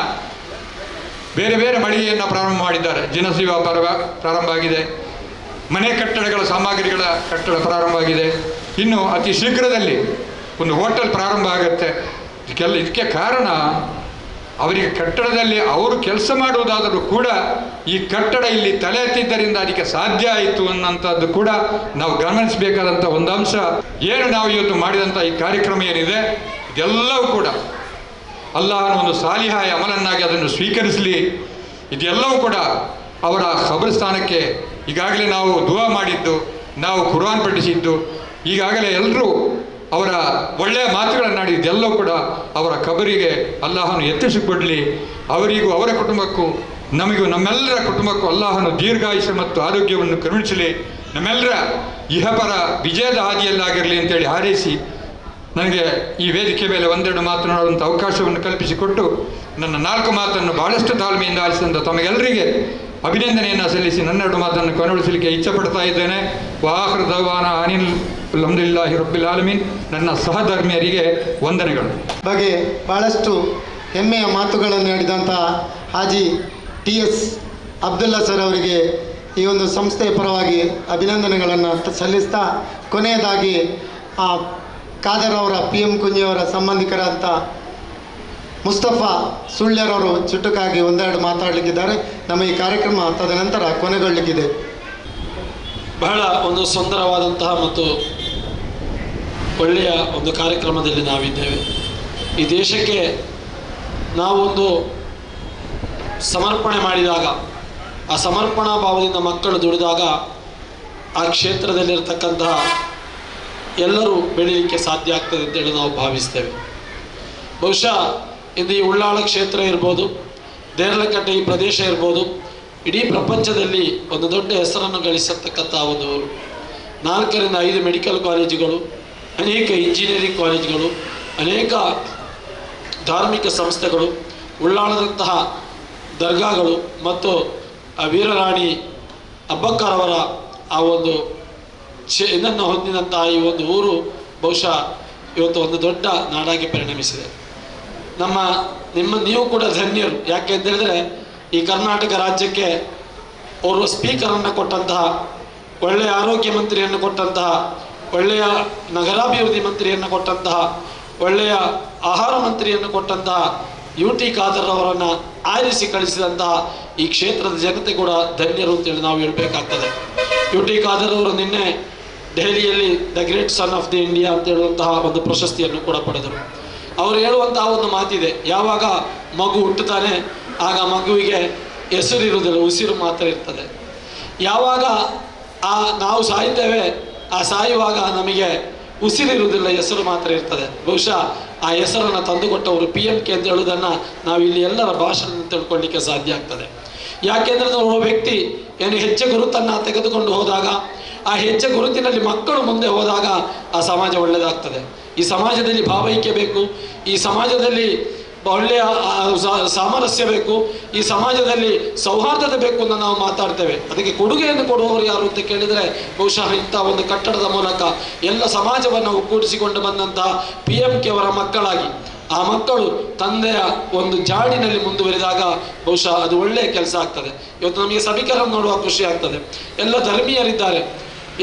ಬೇರೆ ಬೇರೆ ಮಳಿಗೆಯನ್ನು ಪ್ರಾರಂಭ ಮಾಡಿದ್ದಾರೆ. ದಿನಸಿ ವ್ಯಾಪಾರ ಪ್ರಾರಂಭ ಆಗಿದೆ, ಮನೆ ಕಟ್ಟಡಗಳ ಸಾಮಗ್ರಿಗಳ ಕಟ್ಟಡ ಪ್ರಾರಂಭ ಆಗಿದೆ, ಇನ್ನು ಅತಿ ಶೀಘ್ರದಲ್ಲಿ ಒಂದು ಹೋಟೆಲ್ ಪ್ರಾರಂಭ ಆಗುತ್ತೆ. ಇದಕ್ಕೆ ಕಾರಣ ಅವರಿಗೆ ಕಟ್ಟಡದಲ್ಲಿ ಅವರು ಕೆಲಸ ಮಾಡುವುದಾದರೂ ಕೂಡ ಈ ಕಟ್ಟಡ ಇಲ್ಲಿ ತಲೆ ಎತ್ತಿದ್ದರಿಂದ ಅದಕ್ಕೆ ಸಾಧ್ಯ ಆಯಿತು ಅನ್ನೋಂಥದ್ದು ಕೂಡ ನಾವು ಗಮನಿಸಬೇಕಾದಂಥ ಒಂದು ಅಂಶ. ಏನು ನಾವು ಇವತ್ತು ಮಾಡಿದಂಥ ಈ ಕಾರ್ಯಕ್ರಮ ಏನಿದೆ ಇದೆಲ್ಲವೂ ಕೂಡ ಅಲ್ಲಾಹನ ಒಂದು ಸಾಲಿಹಾಯ ಅಮಲನ್ನಾಗಿ ಅದನ್ನು ಸ್ವೀಕರಿಸಲಿ. ಇದೆಲ್ಲವೂ ಕೂಡ ಅವರ ಖಬರಸ್ಥಾನಕ್ಕೆ ಈಗಾಗಲೇ ನಾವು ದುವಾ ಮಾಡಿದ್ದು, ನಾವು ಕುರ್ಆನ್ ಪಠಿಸಿದ್ದು, ಈಗಾಗಲೇ ಎಲ್ಲರೂ ಅವರ ಒಳ್ಳೆಯ ಮಾತುಗಳನ್ನಾಡಿದ್ದು ಎಲ್ಲವೂ ಕೂಡ ಅವರ ಖಬರಿಗೆ ಅಲ್ಲಾಹನು ಎತ್ತಿಸಿಕೊಡಲಿ. ಅವರಿಗೂ ಅವರ ಕುಟುಂಬಕ್ಕೂ ನಮಗೂ ನಮ್ಮೆಲ್ಲರ ಕುಟುಂಬಕ್ಕೂ ಅಲ್ಲಾಹನು ದೀರ್ಘಾಯುಷ್ಯ ಮತ್ತು ಆರೋಗ್ಯವನ್ನು ಕರುಣಿಸಲಿ. ನಮ್ಮೆಲ್ಲರ ಇಹಪರ ವಿಜಯದ ಹಾದಿಯಲ್ಲಾಗಿರಲಿ ಅಂತೇಳಿ ಹಾರೈಸಿ ನನಗೆ ಈ ವೇದಿಕೆ ಮೇಲೆ ಒಂದೆರಡು ಮಾತನಾಡುವಂಥ ಅವಕಾಶವನ್ನು ಕಲ್ಪಿಸಿಕೊಟ್ಟು ನನ್ನ 4 ಮಾತನ್ನು ಬಹಳಷ್ಟು ತಾಳ್ಮೆಯಿಂದ ಆಲಿಸಿದಂಥ ತಮಗೆಲ್ಲರಿಗೆ ಅಭಿನಂದನೆಯನ್ನು ಸಲ್ಲಿಸಿ ನನ್ನೆರಡು ಮಾತನ್ನು ಕೊನೆಗೊಳಿಸಲಿಕ್ಕೆ ಇಚ್ಛೆಪಡ್ತಾ ಇದ್ದೇನೆ. ವಾಹೃ ದವಾನ ಅನಿಲ್ ಅಲ್ಹಮ್ದುಲಿಲ್ಲಾಹಿ ರಬ್ಬಿಲ್ ಆಲಮೀನ್. ನನ್ನ ಸಹಧರ್ಮಿಯರಿಗೆ ವಂದನೆಗಳು. ಬಗ್ಗೆ ಬಹಳಷ್ಟು ಹೆಮ್ಮೆಯ ಮಾತುಗಳನ್ನು ಹೇಳಿದಂಥ ಹಾಜಿ TS ಅಬ್ದುಲ್ಲಾ ಸರ್ ಅವರಿಗೆ ಈ ಒಂದು ಸಂಸ್ಥೆಯ ಪರವಾಗಿ ಅಭಿನಂದನೆಗಳನ್ನು ಸಲ್ಲಿಸ್ತಾ, ಕೊನೆಯದಾಗಿ ಖಾದರ್ ಅವರ PM ಕುಂಜಿಯವರ ಸಂಬಂಧಿಕರಂಥ ಮುಸ್ತಫಾ ಸುಳ್ಯರವರು ಚುಟುಕಾಗಿ ಒಂದೆರಡು ಮಾತಾಡಲಿಕ್ಕಿದ್ದಾರೆ. ನಮ್ಮ ಈ ಕಾರ್ಯಕ್ರಮ ತದನಂತರ ಕೊನೆಗೊಳ್ಳಲಿಕ್ಕಿದೆ. ಬಹಳ ಒಂದು ಸುಂದರವಾದಂತಹ ಮತ್ತು ಒಳ್ಳೆಯ ಒಂದು ಕಾರ್ಯಕ್ರಮದಲ್ಲಿ ನಾವಿದ್ದೇವೆ. ಈ ದೇಶಕ್ಕೆ ನಾವೊಂದು ಸಮರ್ಪಣೆ ಮಾಡಿದಾಗ, ಆ ಸಮರ್ಪಣಾ ಭಾವದಿಂದ ಮಕ್ಕಳು ದುಡಿದಾಗ ಆ ಕ್ಷೇತ್ರದಲ್ಲಿರತಕ್ಕಂತಹ ಎಲ್ಲರೂ ಬೆಳೀಲಿಕ್ಕೆ ಸಾಧ್ಯ ಆಗ್ತದೆ ಅಂತೇಳಿ ನಾವು ಭಾವಿಸ್ತೇವೆ. ಬಹುಶಃ ಇಂದು ಈ ಉಳ್ಳಾಳ ಕ್ಷೇತ್ರ ಇರ್ಬೋದು, ದೇರ್ಲಕಟ್ಟೆ ಈ ಪ್ರದೇಶ ಇರ್ಬೋದು, ಇಡೀ ಪ್ರಪಂಚದಲ್ಲಿ ಒಂದು ದೊಡ್ಡ ಹೆಸರನ್ನು ಗಳಿಸತಕ್ಕಂಥ ಒಂದು ಊರು. 4 ರಿಂದ 5 ಮೆಡಿಕಲ್ ಕಾಲೇಜುಗಳು, ಅನೇಕ ಇಂಜಿನಿಯರಿಂಗ್ ಕಾಲೇಜುಗಳು, ಅನೇಕ ಧಾರ್ಮಿಕ ಸಂಸ್ಥೆಗಳು, ಉಳ್ಳಾಳದಂತಹ ದರ್ಗಾಗಳು ಮತ್ತು ವೀರರಾಣಿ ಅಬ್ಬಕ್ಕರವರ ಆ ಒಂದು ಇದನ್ನು ಹೊಂದಿದಂತಹ ಈ ಒಂದು ಊರು ಬಹುಶಃ ಇವತ್ತು ಒಂದು ದೊಡ್ಡ ನಾಡಾಗಿ ಪರಿಣಮಿಸಿದೆ. ನೀವು ಕೂಡ ಧನ್ಯರು. ಯಾಕೆ ಅಂತ ಹೇಳಿದ್ರೆ ಈ ಕರ್ನಾಟಕ ರಾಜ್ಯಕ್ಕೆ ಓರ್ವ ಸ್ಪೀಕರನ್ನು ಕೊಟ್ಟಂತಹ, ಒಳ್ಳೆಯ ಆರೋಗ್ಯ ಮಂತ್ರಿಯನ್ನು ಕೊಟ್ಟಂತಹ, ಒಳ್ಳೆಯ ನಗರಾಭಿವೃದ್ಧಿ ಮಂತ್ರಿಯನ್ನು ಕೊಟ್ಟಂತಹ, ಒಳ್ಳೆಯ ಆಹಾರ ಮಂತ್ರಿಯನ್ನು ಕೊಟ್ಟಂತಹ UT ಖಾದರ್ ಅವರನ್ನು ಆರಿಸಿ ಕಳಿಸಿದಂತಹ ಈ ಕ್ಷೇತ್ರದ ಜನತೆ ಕೂಡ ಧನ್ಯರು ಅಂತೇಳಿ ನಾವು ಹೇಳಬೇಕಾಗ್ತದೆ. UT ಖಾದರ್ ಅವರು ನಿನ್ನೆ ದೆಹಲಿಯಲ್ಲಿ the great son of the India ಅಂತ ಹೇಳುವಂತಹ ಒಂದು ಪ್ರಶಸ್ತಿಯನ್ನು ಕೂಡ ಪಡೆದರು. ಅವರು ಹೇಳುವಂತಹ ಒಂದು ಮಾತಿದೆ, ಯಾವಾಗ ಮಗು ಹುಟ್ಟುತ್ತಾನೆ ಆಗ ಮಗುವಿಗೆ ಹೆಸರಿರುವುದಿಲ್ಲ, ಉಸಿರು ಮಾತ್ರ ಇರ್ತದೆ. ಯಾವಾಗ ನಾವು ಸಾಯ್ತೇವೆ, ಆ ಸಾಯುವಾಗ ನಮಗೆ ಉಸಿರಿರುವುದಿಲ್ಲ, ಹೆಸರು ಮಾತ್ರ ಇರ್ತದೆ. ಬಹುಶಃ ಆ ಹೆಸರನ್ನು ತಂದುಕೊಟ್ಟವರು PMK ಅಂತ ಹೇಳುವುದನ್ನು ನಾವು ಇಲ್ಲಿ ಎಲ್ಲರ ಭಾಷೆಯನ್ನು ತಿಳ್ಕೊಳ್ಳಿಕ್ಕೆ ಸಾಧ್ಯ ಆಗ್ತದೆ. ಯಾಕೆಂದರೆ ಒಬ್ಬ ವ್ಯಕ್ತಿ ಏನು ಹೆಜ್ಜೆ ಗುರುತನ್ನು ತೆಗೆದುಕೊಂಡು ಹೋದಾಗ, ಆ ಹೆಜ್ಜೆ ಗುರುತಿನಲ್ಲಿ ಮಕ್ಕಳು ಮುಂದೆ ಹೋದಾಗ ಆ ಸಮಾಜ ಒಳ್ಳೆಯದಾಗ್ತದೆ. ಈ ಸಮಾಜದಲ್ಲಿ ಭಾವೈಕ್ಯ ಬೇಕು, ಈ ಸಮಾಜದಲ್ಲಿ ಒಳ್ಳೆಯ ಸಾಮರಸ್ಯ ಬೇಕು, ಈ ಸಮಾಜದಲ್ಲಿ ಸೌಹಾರ್ದತೆ ಬೇಕು ಅಂತ ನಾವು ಮಾತಾಡ್ತೇವೆ. ಅದಕ್ಕೆ ಕೊಡುಗೆಯನ್ನು ಕೊಡುವವರು ಯಾರು ಅಂತ ಕೇಳಿದರೆ ಬಹುಶಃ ಇಂಥ ಒಂದು ಕಟ್ಟಡದ ಮೂಲಕ ಎಲ್ಲ ಸಮಾಜವನ್ನು ಒಗ್ಗೂಡಿಸಿಕೊಂಡು ಬಂದಂತಹ PMK ಅವರ ಮಕ್ಕಳಾಗಿ ಆ ಮಕ್ಕಳು ತಂದೆಯ ಒಂದು ಜಾಡಿನಲ್ಲಿ ಮುಂದುವರಿದಾಗ ಬಹುಶಃ ಅದು ಒಳ್ಳೆಯ ಕೆಲಸ ಆಗ್ತದೆ. ಇವತ್ತು ನಮಗೆ ಸಭಿಕರನ್ನು ನೋಡುವ ಖುಷಿ ಆಗ್ತದೆ. ಎಲ್ಲ ಧರ್ಮೀಯರಿದ್ದಾರೆ,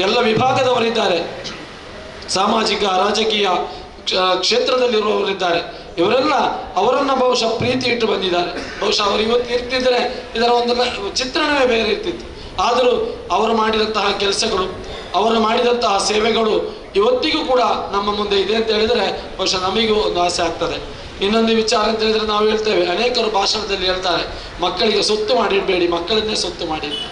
ಎಲ್ಲ ವಿಭಾಗದವರಿದ್ದಾರೆ, ಸಾಮಾಜಿಕ ರಾಜಕೀಯ ಕ್ಷೇತ್ರದಲ್ಲಿರುವವರಿದ್ದಾರೆ. ಇವರೆಲ್ಲ ಅವರನ್ನು ಬಹುಶಃ ಪ್ರೀತಿ ಇಟ್ಟು ಬಂದಿದ್ದಾರೆ. ಬಹುಶಃ ಅವರು ಇವತ್ತು ಇರ್ತಿದ್ರೆ ಇದರ ಒಂದು ಚಿತ್ರಣವೇ ಬೇರೆ ಇರ್ತಿತ್ತು. ಆದರೂ ಅವರು ಮಾಡಿದಂತಹ ಕೆಲಸಗಳು, ಅವರು ಮಾಡಿದಂತಹ ಸೇವೆಗಳು ಇವತ್ತಿಗೂ ಕೂಡ ನಮ್ಮ ಮುಂದೆ ಇದೆ ಅಂತ ಹೇಳಿದರೆ ಬಹುಶಃ ನಮಗೂ ಒಂದು ಆಸೆ ಆಗ್ತದೆ. ಇನ್ನೊಂದು ವಿಚಾರ ಅಂತ ಹೇಳಿದರೆ ನಾವು ಹೇಳ್ತೇವೆ, ಅನೇಕರು ಭಾಷಣದಲ್ಲಿ ಹೇಳ್ತಾರೆ, ಮಕ್ಕಳಿಗೆ ಸೊತ್ತು ಮಾಡಿಡಬೇಡಿ, ಮಕ್ಕಳನ್ನೇ ಸೊತ್ತು ಮಾಡಿ ಅಂತ.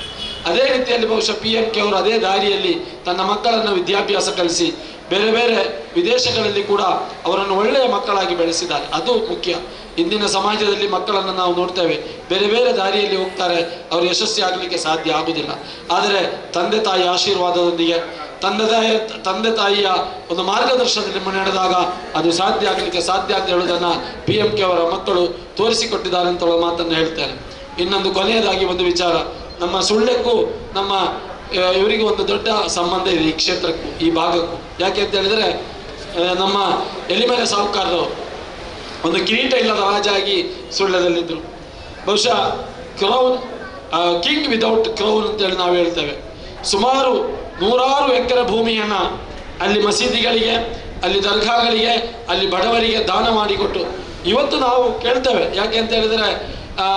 ಅದೇ ರೀತಿಯಲ್ಲಿ ಬಹುಶಃ PMK ಅವರು ಅದೇ ದಾರಿಯಲ್ಲಿ ತನ್ನ ಮಕ್ಕಳನ್ನು ವಿದ್ಯಾಭ್ಯಾಸ ಕಲಿಸಿ ಬೇರೆ ಬೇರೆ ವಿದೇಶಗಳಲ್ಲಿ ಕೂಡ ಅವರನ್ನು ಒಳ್ಳೆಯ ಮಕ್ಕಳಾಗಿ ಬೆಳೆಸಿದ್ದಾರೆ. ಅದು ಮುಖ್ಯ. ಇಂದಿನ ಸಮಾಜದಲ್ಲಿ ಮಕ್ಕಳನ್ನು ನಾವು ನೋಡ್ತೇವೆ, ಬೇರೆ ಬೇರೆ ದಾರಿಯಲ್ಲಿ ಹೋಗ್ತಾರೆ, ಅವರು ಯಶಸ್ವಿ ಆಗಲಿಕ್ಕೆ ಸಾಧ್ಯ ಆಗುವುದಿಲ್ಲ. ಆದರೆ ತಂದೆ ತಾಯಿ ಆಶೀರ್ವಾದದೊಂದಿಗೆ, ತಂದೆ ತಾಯಿಯ ಒಂದು ಮಾರ್ಗದರ್ಶನದಲ್ಲಿ ಮುನ್ನಡೆದಾಗ ಅದು ಸಾಧ್ಯ ಆಗಲಿಕ್ಕೆ ಸಾಧ್ಯ ಅಂತ ಹೇಳುವುದನ್ನು PMK ಅವರ ಮಕ್ಕಳು ತೋರಿಸಿಕೊಟ್ಟಿದ್ದಾರೆ ಅಂತ ಮಾತನ್ನು ಹೇಳ್ತೇನೆ. ಇನ್ನೊಂದು ಕೊನೆಯದಾಗಿ ಒಂದು ವಿಚಾರ, ನಮ್ಮ ಸುಳ್ಯಕ್ಕೂ ನಮ್ಮ ಇವರಿಗೂ ಒಂದು ದೊಡ್ಡ ಸಂಬಂಧ ಇದೆ, ಈ ಕ್ಷೇತ್ರಕ್ಕೂ ಈ ಭಾಗಕ್ಕೂ. ಯಾಕೆ ಅಂತ ಹೇಳಿದರೆ ನಮ್ಮ ಎಲಿಮನೆ ಸಾಹುಕಾರರು ಒಂದು ಕಿರೀಟ ಇಲ್ಲದ ರಾಜ ಆಗಿ ಸುಳ್ಯದಲ್ಲಿದ್ದರು. ಬಹುಶಃ ಕ್ರೌನ್, ಕಿಂಗ್ ವಿದೌಟ್ ಕ್ರೌನ್ ಅಂತೇಳಿ ನಾವು ಹೇಳ್ತೇವೆ. ಸುಮಾರು 100 ಎಕರೆ ಭೂಮಿಯನ್ನು ಅಲ್ಲಿ ಮಸೀದಿಗಳಿಗೆ, ಅಲ್ಲಿ ದರ್ಗಾಗಳಿಗೆ, ಅಲ್ಲಿ ಬಡವರಿಗೆ ದಾನ ಮಾಡಿಕೊಟ್ಟು ಇವತ್ತು ನಾವು ಕೇಳ್ತೇವೆ. ಯಾಕೆ ಅಂತ ಹೇಳಿದರೆ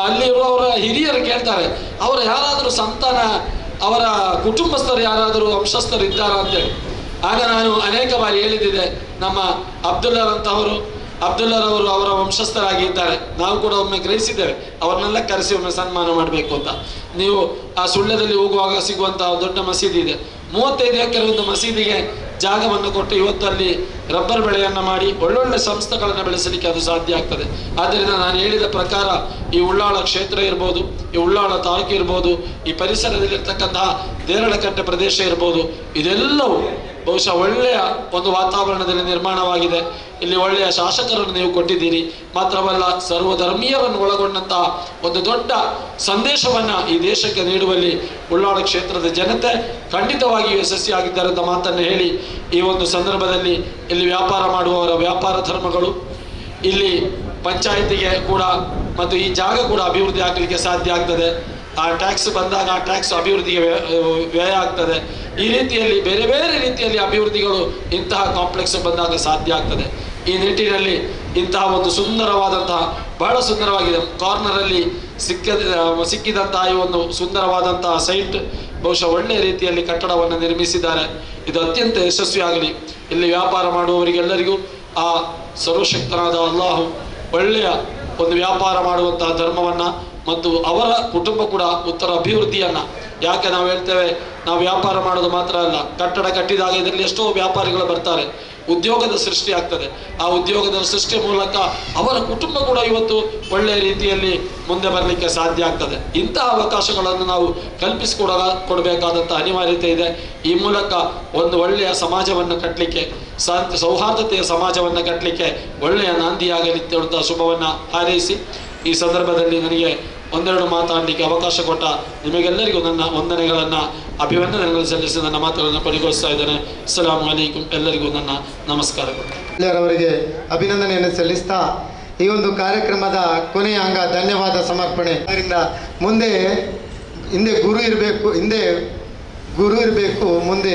ಅಲ್ಲಿರುವವರ ಹಿರಿಯರು ಕೇಳ್ತಾರೆ, ಅವರ ಯಾರಾದರೂ ಸಂತಾನ, ಅವರ ಕುಟುಂಬಸ್ಥರು ಯಾರಾದರೂ ವಂಶಸ್ಥರು ಇದ್ದಾರಾ ಅಂತೇಳಿ. ಆಗ ನಾನು ಅನೇಕ ಬಾರಿ ಹೇಳಿದ್ದಿದೆ, ನಮ್ಮ ಅಬ್ದುಲ್ಲರವರು ಅವರ ವಂಶಸ್ಥರಾಗಿ ಇದ್ದಾರೆ. ನಾವು ಕೂಡ ಒಮ್ಮೆ ಗ್ರಹಿಸಿದ್ದೇವೆ, ಅವರನ್ನೆಲ್ಲ ಕರೆಸಿ ಒಮ್ಮೆ ಸನ್ಮಾನ ಮಾಡಬೇಕು ಅಂತ. ನೀವು ಆ ಸುಳ್ಯದಲ್ಲಿ ಹೋಗುವಾಗ ಸಿಗುವಂತಹ ದೊಡ್ಡ ಮಸೀದಿ ಇದೆ, 35 ಎಕರೆ ಒಂದು ಮಸೀದಿಗೆ ಜಾಗವನ್ನು ಕೊಟ್ಟು ಇವತ್ತು ಅಲ್ಲಿ ರಬ್ಬರ್ ಬೆಳೆಯನ್ನು ಮಾಡಿ ಒಳ್ಳೊಳ್ಳೆ ಸಂಸ್ಥೆಗಳನ್ನು ಬೆಳೆಸಲಿಕ್ಕೆ ಅದು ಸಾಧ್ಯ ಆಗ್ತದೆ. ಆದ್ದರಿಂದ ನಾನು ಹೇಳಿದ ಪ್ರಕಾರ ಈ ಉಳ್ಳಾಳ ಕ್ಷೇತ್ರ ಇರ್ಬೋದು, ಈ ಉಳ್ಳಾಳ ತಾಲೂಕು ಇರ್ಬೋದು, ಈ ಪರಿಸರದಲ್ಲಿರ್ತಕ್ಕಂತಹ ದೇರಳಕಟ್ಟೆ ಪ್ರದೇಶ ಇರ್ಬೋದು, ಇದೆಲ್ಲವೂ ಬಹುಶಃ ಒಳ್ಳೆಯ ಒಂದು ವಾತಾವರಣದಲ್ಲಿ ನಿರ್ಮಾಣವಾಗಿದೆ. ಇಲ್ಲಿ ಒಳ್ಳೆಯ ಶಾಸಕರನ್ನು ನೀವು ಕೊಟ್ಟಿದ್ದೀರಿ. ಮಾತ್ರವಲ್ಲ, ಸರ್ವಧರ್ಮೀಯರನ್ನು ಒಳಗೊಂಡಂತಹ ಒಂದು ದೊಡ್ಡ ಸಂದೇಶವನ್ನು ಈ ದೇಶಕ್ಕೆ ನೀಡುವಲ್ಲಿ ಉಳ್ಳಾಳ ಕ್ಷೇತ್ರದ ಜನತೆ ಖಂಡಿತವಾಗಿಯೂ ಯಶಸ್ವಿಯಾಗಿದ್ದಾರೆ ಅಂತ ಮಾತನ್ನು ಹೇಳಿ, ಈ ಒಂದು ಸಂದರ್ಭದಲ್ಲಿ ಇಲ್ಲಿ ವ್ಯಾಪಾರ ಮಾಡುವವರ ವ್ಯಾಪಾರ ಧರ್ಮಗಳು, ಇಲ್ಲಿ ಪಂಚಾಯಿತಿಗೆ ಕೂಡ ಮತ್ತು ಈ ಜಾಗ ಕೂಡ ಅಭಿವೃದ್ಧಿ ಆಗಲಿಕ್ಕೆ ಸಾಧ್ಯ ಆಗ್ತದೆ. ಆ ಟ್ಯಾಕ್ಸ್ ಬಂದಾಗ ಆ ಟ್ಯಾಕ್ಸ್ ಅಭಿವೃದ್ಧಿಗೆ ವ್ಯಯ ಆಗ್ತದೆ. ಈ ರೀತಿಯಲ್ಲಿ ಬೇರೆ ಬೇರೆ ರೀತಿಯಲ್ಲಿ ಅಭಿವೃದ್ಧಿಗಳು ಇಂತಹ ಕಾಂಪ್ಲೆಕ್ಸ್ ಬಂದಾಗ ಸಾಧ್ಯ ಆಗ್ತದೆ. ಈ ನಿಟ್ಟಿನಲ್ಲಿ ಇಂತಹ ಒಂದು ಸುಂದರವಾದಂತಹ, ಬಹಳ ಸುಂದರವಾಗಿದೆ, ಕಾರ್ನರಲ್ಲಿ ಸಿಕ್ಕಿದಂತಹ ಈ ಒಂದು ಸುಂದರವಾದಂತಹ ಸೈಟ್, ಬಹುಶಃ ಒಳ್ಳೆಯ ರೀತಿಯಲ್ಲಿ ಕಟ್ಟಡವನ್ನು ನಿರ್ಮಿಸಿದ್ದಾರೆ. ಇದು ಅತ್ಯಂತ ಯಶಸ್ವಿಯಾಗಲಿ. ಇಲ್ಲಿ ವ್ಯಾಪಾರ ಮಾಡುವವರಿಗೆಲ್ಲರಿಗೂ ಆ ಸರ್ವಶಕ್ತನಾದ ಅಲ್ಲಾಹು ಒಳ್ಳೆಯ ಒಂದು ವ್ಯಾಪಾರ ಮಾಡುವಂತಹ ಧರ್ಮವನ್ನು ಮತ್ತು ಅವರ ಕುಟುಂಬ ಕೂಡ ಉತ್ತರ ಅಭಿವೃದ್ಧಿಯನ್ನು. ಯಾಕೆ ನಾವು ಹೇಳ್ತೇವೆ, ನಾವು ವ್ಯಾಪಾರ ಮಾಡೋದು ಮಾತ್ರ ಅಲ್ಲ, ಕಟ್ಟಡ ಕಟ್ಟಿದಾಗ ಇದರಲ್ಲಿ ಎಷ್ಟೋ ವ್ಯಾಪಾರಿಗಳು ಬರ್ತಾರೆ, ಉದ್ಯೋಗದ ಸೃಷ್ಟಿ ಆಗ್ತದೆ. ಆ ಉದ್ಯೋಗದ ಸೃಷ್ಟಿಯ ಮೂಲಕ ಅವರ ಕುಟುಂಬ ಕೂಡ ಇವತ್ತು ಒಳ್ಳೆಯ ರೀತಿಯಲ್ಲಿ ಮುಂದೆ ಬರಲಿಕ್ಕೆ ಸಾಧ್ಯ ಆಗ್ತದೆ. ಇಂತಹ ಅವಕಾಶಗಳನ್ನು ನಾವು ಕೊಡಬೇಕಾದಂಥ ಅನಿವಾರ್ಯತೆ ಇದೆ. ಈ ಮೂಲಕ ಒಂದು ಒಳ್ಳೆಯ ಸಮಾಜವನ್ನು ಕಟ್ಟಲಿಕ್ಕೆ, ಸೌಹಾರ್ದತೆಯ ಸಮಾಜವನ್ನು ಕಟ್ಟಲಿಕ್ಕೆ ಒಳ್ಳೆಯ ನಾಂದಿಯಾಗಲಿ ಅಂತ ಶುಭವನ್ನು ಹಾರೈಸಿ, ಈ ಸಂದರ್ಭದಲ್ಲಿ ನನಗೆ ಒಂದೆರಡು ಮಾತಾಡಲಿಕ್ಕೆ ಅವಕಾಶ ಕೊಟ್ಟ ನಿಮಗೆಲ್ಲರಿಗೂ ನನ್ನ ವಂದನೆಗಳನ್ನು, ಅಭಿವಂದನೆಗಳನ್ನು ಸಲ್ಲಿಸಿ ನನ್ನ ಮಾತುಗಳನ್ನು ಕೊನೆಗೊಳಿಸ್ತಾ ಇದ್ದೇನೆ. ಅಸ್ಸಲಾಮು ಅಲೈಕುಂ. ಎಲ್ಲರಿಗೂ ನನ್ನ ನಮಸ್ಕಾರಗಳು. ಅವರಿಗೆ ಅಭಿನಂದನೆಯನ್ನು ಸಲ್ಲಿಸ್ತಾ ಈ ಒಂದು ಕಾರ್ಯಕ್ರಮದ ಕೊನೆಯ ಅಂಗ ಧನ್ಯವಾದ ಸಮರ್ಪಣೆ. ಅದರಿಂದ ಹಿಂದೆ ಗುರು ಇರಬೇಕು, ಮುಂದೆ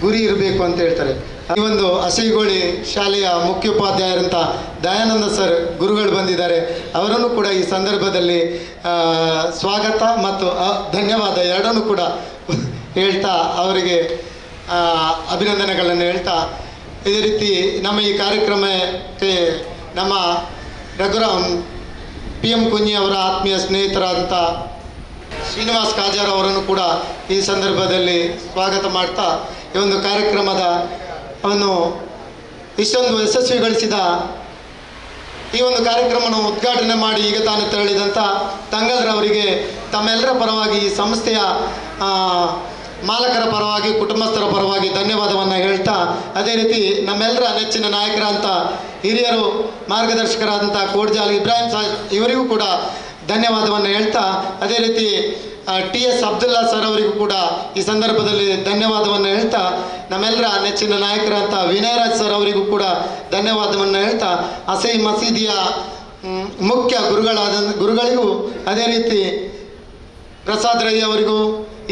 ಗುರಿ ಇರಬೇಕು ಅಂತ ಹೇಳ್ತಾರೆ. ಈ ಒಂದು ಹಸಿಗೋಳಿ ಶಾಲೆಯ ಮುಖ್ಯೋಪಾಧ್ಯಾಯರಂತ ದಯಾನಂದ ಸರ್ ಗುರುಗಳು ಬಂದಿದ್ದಾರೆ. ಅವರನ್ನು ಕೂಡ ಈ ಸಂದರ್ಭದಲ್ಲಿ ಸ್ವಾಗತ ಮತ್ತು ಧನ್ಯವಾದ ಎರಡನ್ನೂ ಕೂಡ ಹೇಳ್ತಾ ಅವರಿಗೆ ಅಭಿನಂದನೆಗಳನ್ನು ಹೇಳ್ತಾ, ಇದೇ ರೀತಿ ನಮ್ಮ ಈ ಕಾರ್ಯಕ್ರಮಕ್ಕೆ ನಮ್ಮ ರಘುರಾಮ್ PM ಕುಂಜಿ ಅವರ ಆತ್ಮೀಯ ಸ್ನೇಹಿತರಾದಂಥ ಶ್ರೀನಿವಾಸ್ ಕಾಜಾರ್ ಅವರನ್ನು ಕೂಡ ಈ ಸಂದರ್ಭದಲ್ಲಿ ಸ್ವಾಗತ ಮಾಡ್ತಾ, ಈ ಒಂದು ಕಾರ್ಯಕ್ರಮದ ಇಷ್ಟೊಂದು ಯಶಸ್ವಿಗೊಳಿಸಿದ ಈ ಒಂದು ಕಾರ್ಯಕ್ರಮವನ್ನು ಉದ್ಘಾಟನೆ ಮಾಡಿ ಈಗ ತಾನು ತೆರಳಿದಂಥ ತಂಗಲ್ರವರಿಗೆ ತಮ್ಮೆಲ್ಲರ ಪರವಾಗಿ, ಈ ಸಂಸ್ಥೆಯ ಮಾಲಕರ ಪರವಾಗಿ, ಕುಟುಂಬಸ್ಥರ ಪರವಾಗಿ ಧನ್ಯವಾದವನ್ನು ಹೇಳ್ತಾ, ಅದೇ ರೀತಿ ನಮ್ಮೆಲ್ಲರ ನೆಚ್ಚಿನ ನಾಯಕರಂತ ಹಿರಿಯರು ಮಾರ್ಗದರ್ಶಕರಾದಂಥ ಕೋಡ್ಜಾಲ್ ಇಬ್ರಾಹಿಂ ಸಾಹೇಬ್ ಇವರಿಗೂ ಕೂಡ ಧನ್ಯವಾದವನ್ನು ಹೇಳ್ತಾ, ಅದೇ ರೀತಿ TS ಅಬ್ದುಲ್ಲಾ ಸರ್ ಅವರಿಗೂ ಕೂಡ ಈ ಸಂದರ್ಭದಲ್ಲಿ ಧನ್ಯವಾದವನ್ನು ಹೇಳ್ತಾ, ನಮ್ಮೆಲ್ಲರ ನೆಚ್ಚಿನ ನಾಯಕರಂತ ವಿನಯರಾಜ್ ಸರ್ ಅವರಿಗೂ ಕೂಡ ಧನ್ಯವಾದವನ್ನು ಹೇಳ್ತಾ, ಅಸೈ ಮಸೀದಿಯ ಮುಖ್ಯ ಗುರುಗಳಿಗೂ, ಅದೇ ರೀತಿ ಪ್ರಸಾದ್ ರೈ ಅವರಿಗೂ,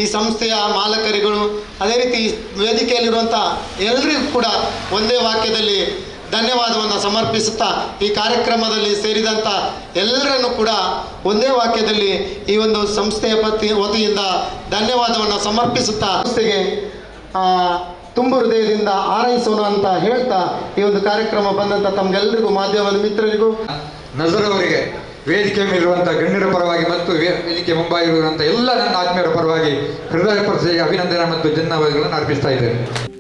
ಈ ಸಂಸ್ಥೆಯ ಮಾಲಕರಿಗಳು, ಅದೇ ರೀತಿ ವೇದಿಕೆಯಲ್ಲಿರುವಂಥ ಎಲ್ಲರಿಗೂ ಕೂಡ ಒಂದೇ ವಾಕ್ಯದಲ್ಲಿ ಧನ್ಯವಾದವನ್ನು ಸಮರ್ಪಿಸುತ್ತಾ, ಈ ಕಾರ್ಯಕ್ರಮದಲ್ಲಿ ಸೇರಿದಂಥ ಎಲ್ಲರನ್ನು ಕೂಡ ಒಂದೇ ವಾಕ್ಯದಲ್ಲಿ ಈ ಒಂದು ಸಂಸ್ಥೆಯ ವತಿಯಿಂದ ಧನ್ಯವಾದವನ್ನು ಸಮರ್ಪಿಸುತ್ತಾ, ಸಂಸ್ಥೆಗೆ ತುಂಬ ಹೃದಯದಿಂದ ಹಾರೈಸೋಣ ಅಂತ ಹೇಳ್ತಾ, ಈ ಒಂದು ಕಾರ್ಯಕ್ರಮ ಬಂದಂಥ ತಮಗೆಲ್ಲರಿಗೂ, ಮಾಧ್ಯಮದ ಮಿತ್ರರಿಗೂ, ನಜರ್ ಅವರಿಗೆ ವೇದಿಕೆ ಮೇಲಿರುವಂಥ ಗಣ್ಯರ ಪರವಾಗಿ ಮತ್ತು ವೇದಿಕೆ ಮುಂಬಾಗಿರುವಂಥ ಎಲ್ಲ ನನ್ನ ಆತ್ಮೀಯರ ಪರವಾಗಿ ಹೃದಯಪೂರ್ವಕ ಅಭಿನಂದನೆ ಮತ್ತು ಧನ್ಯವಾದಗಳನ್ನು ಅರ್ಪಿಸ್ತಾ ಇದ್ದೇನೆ.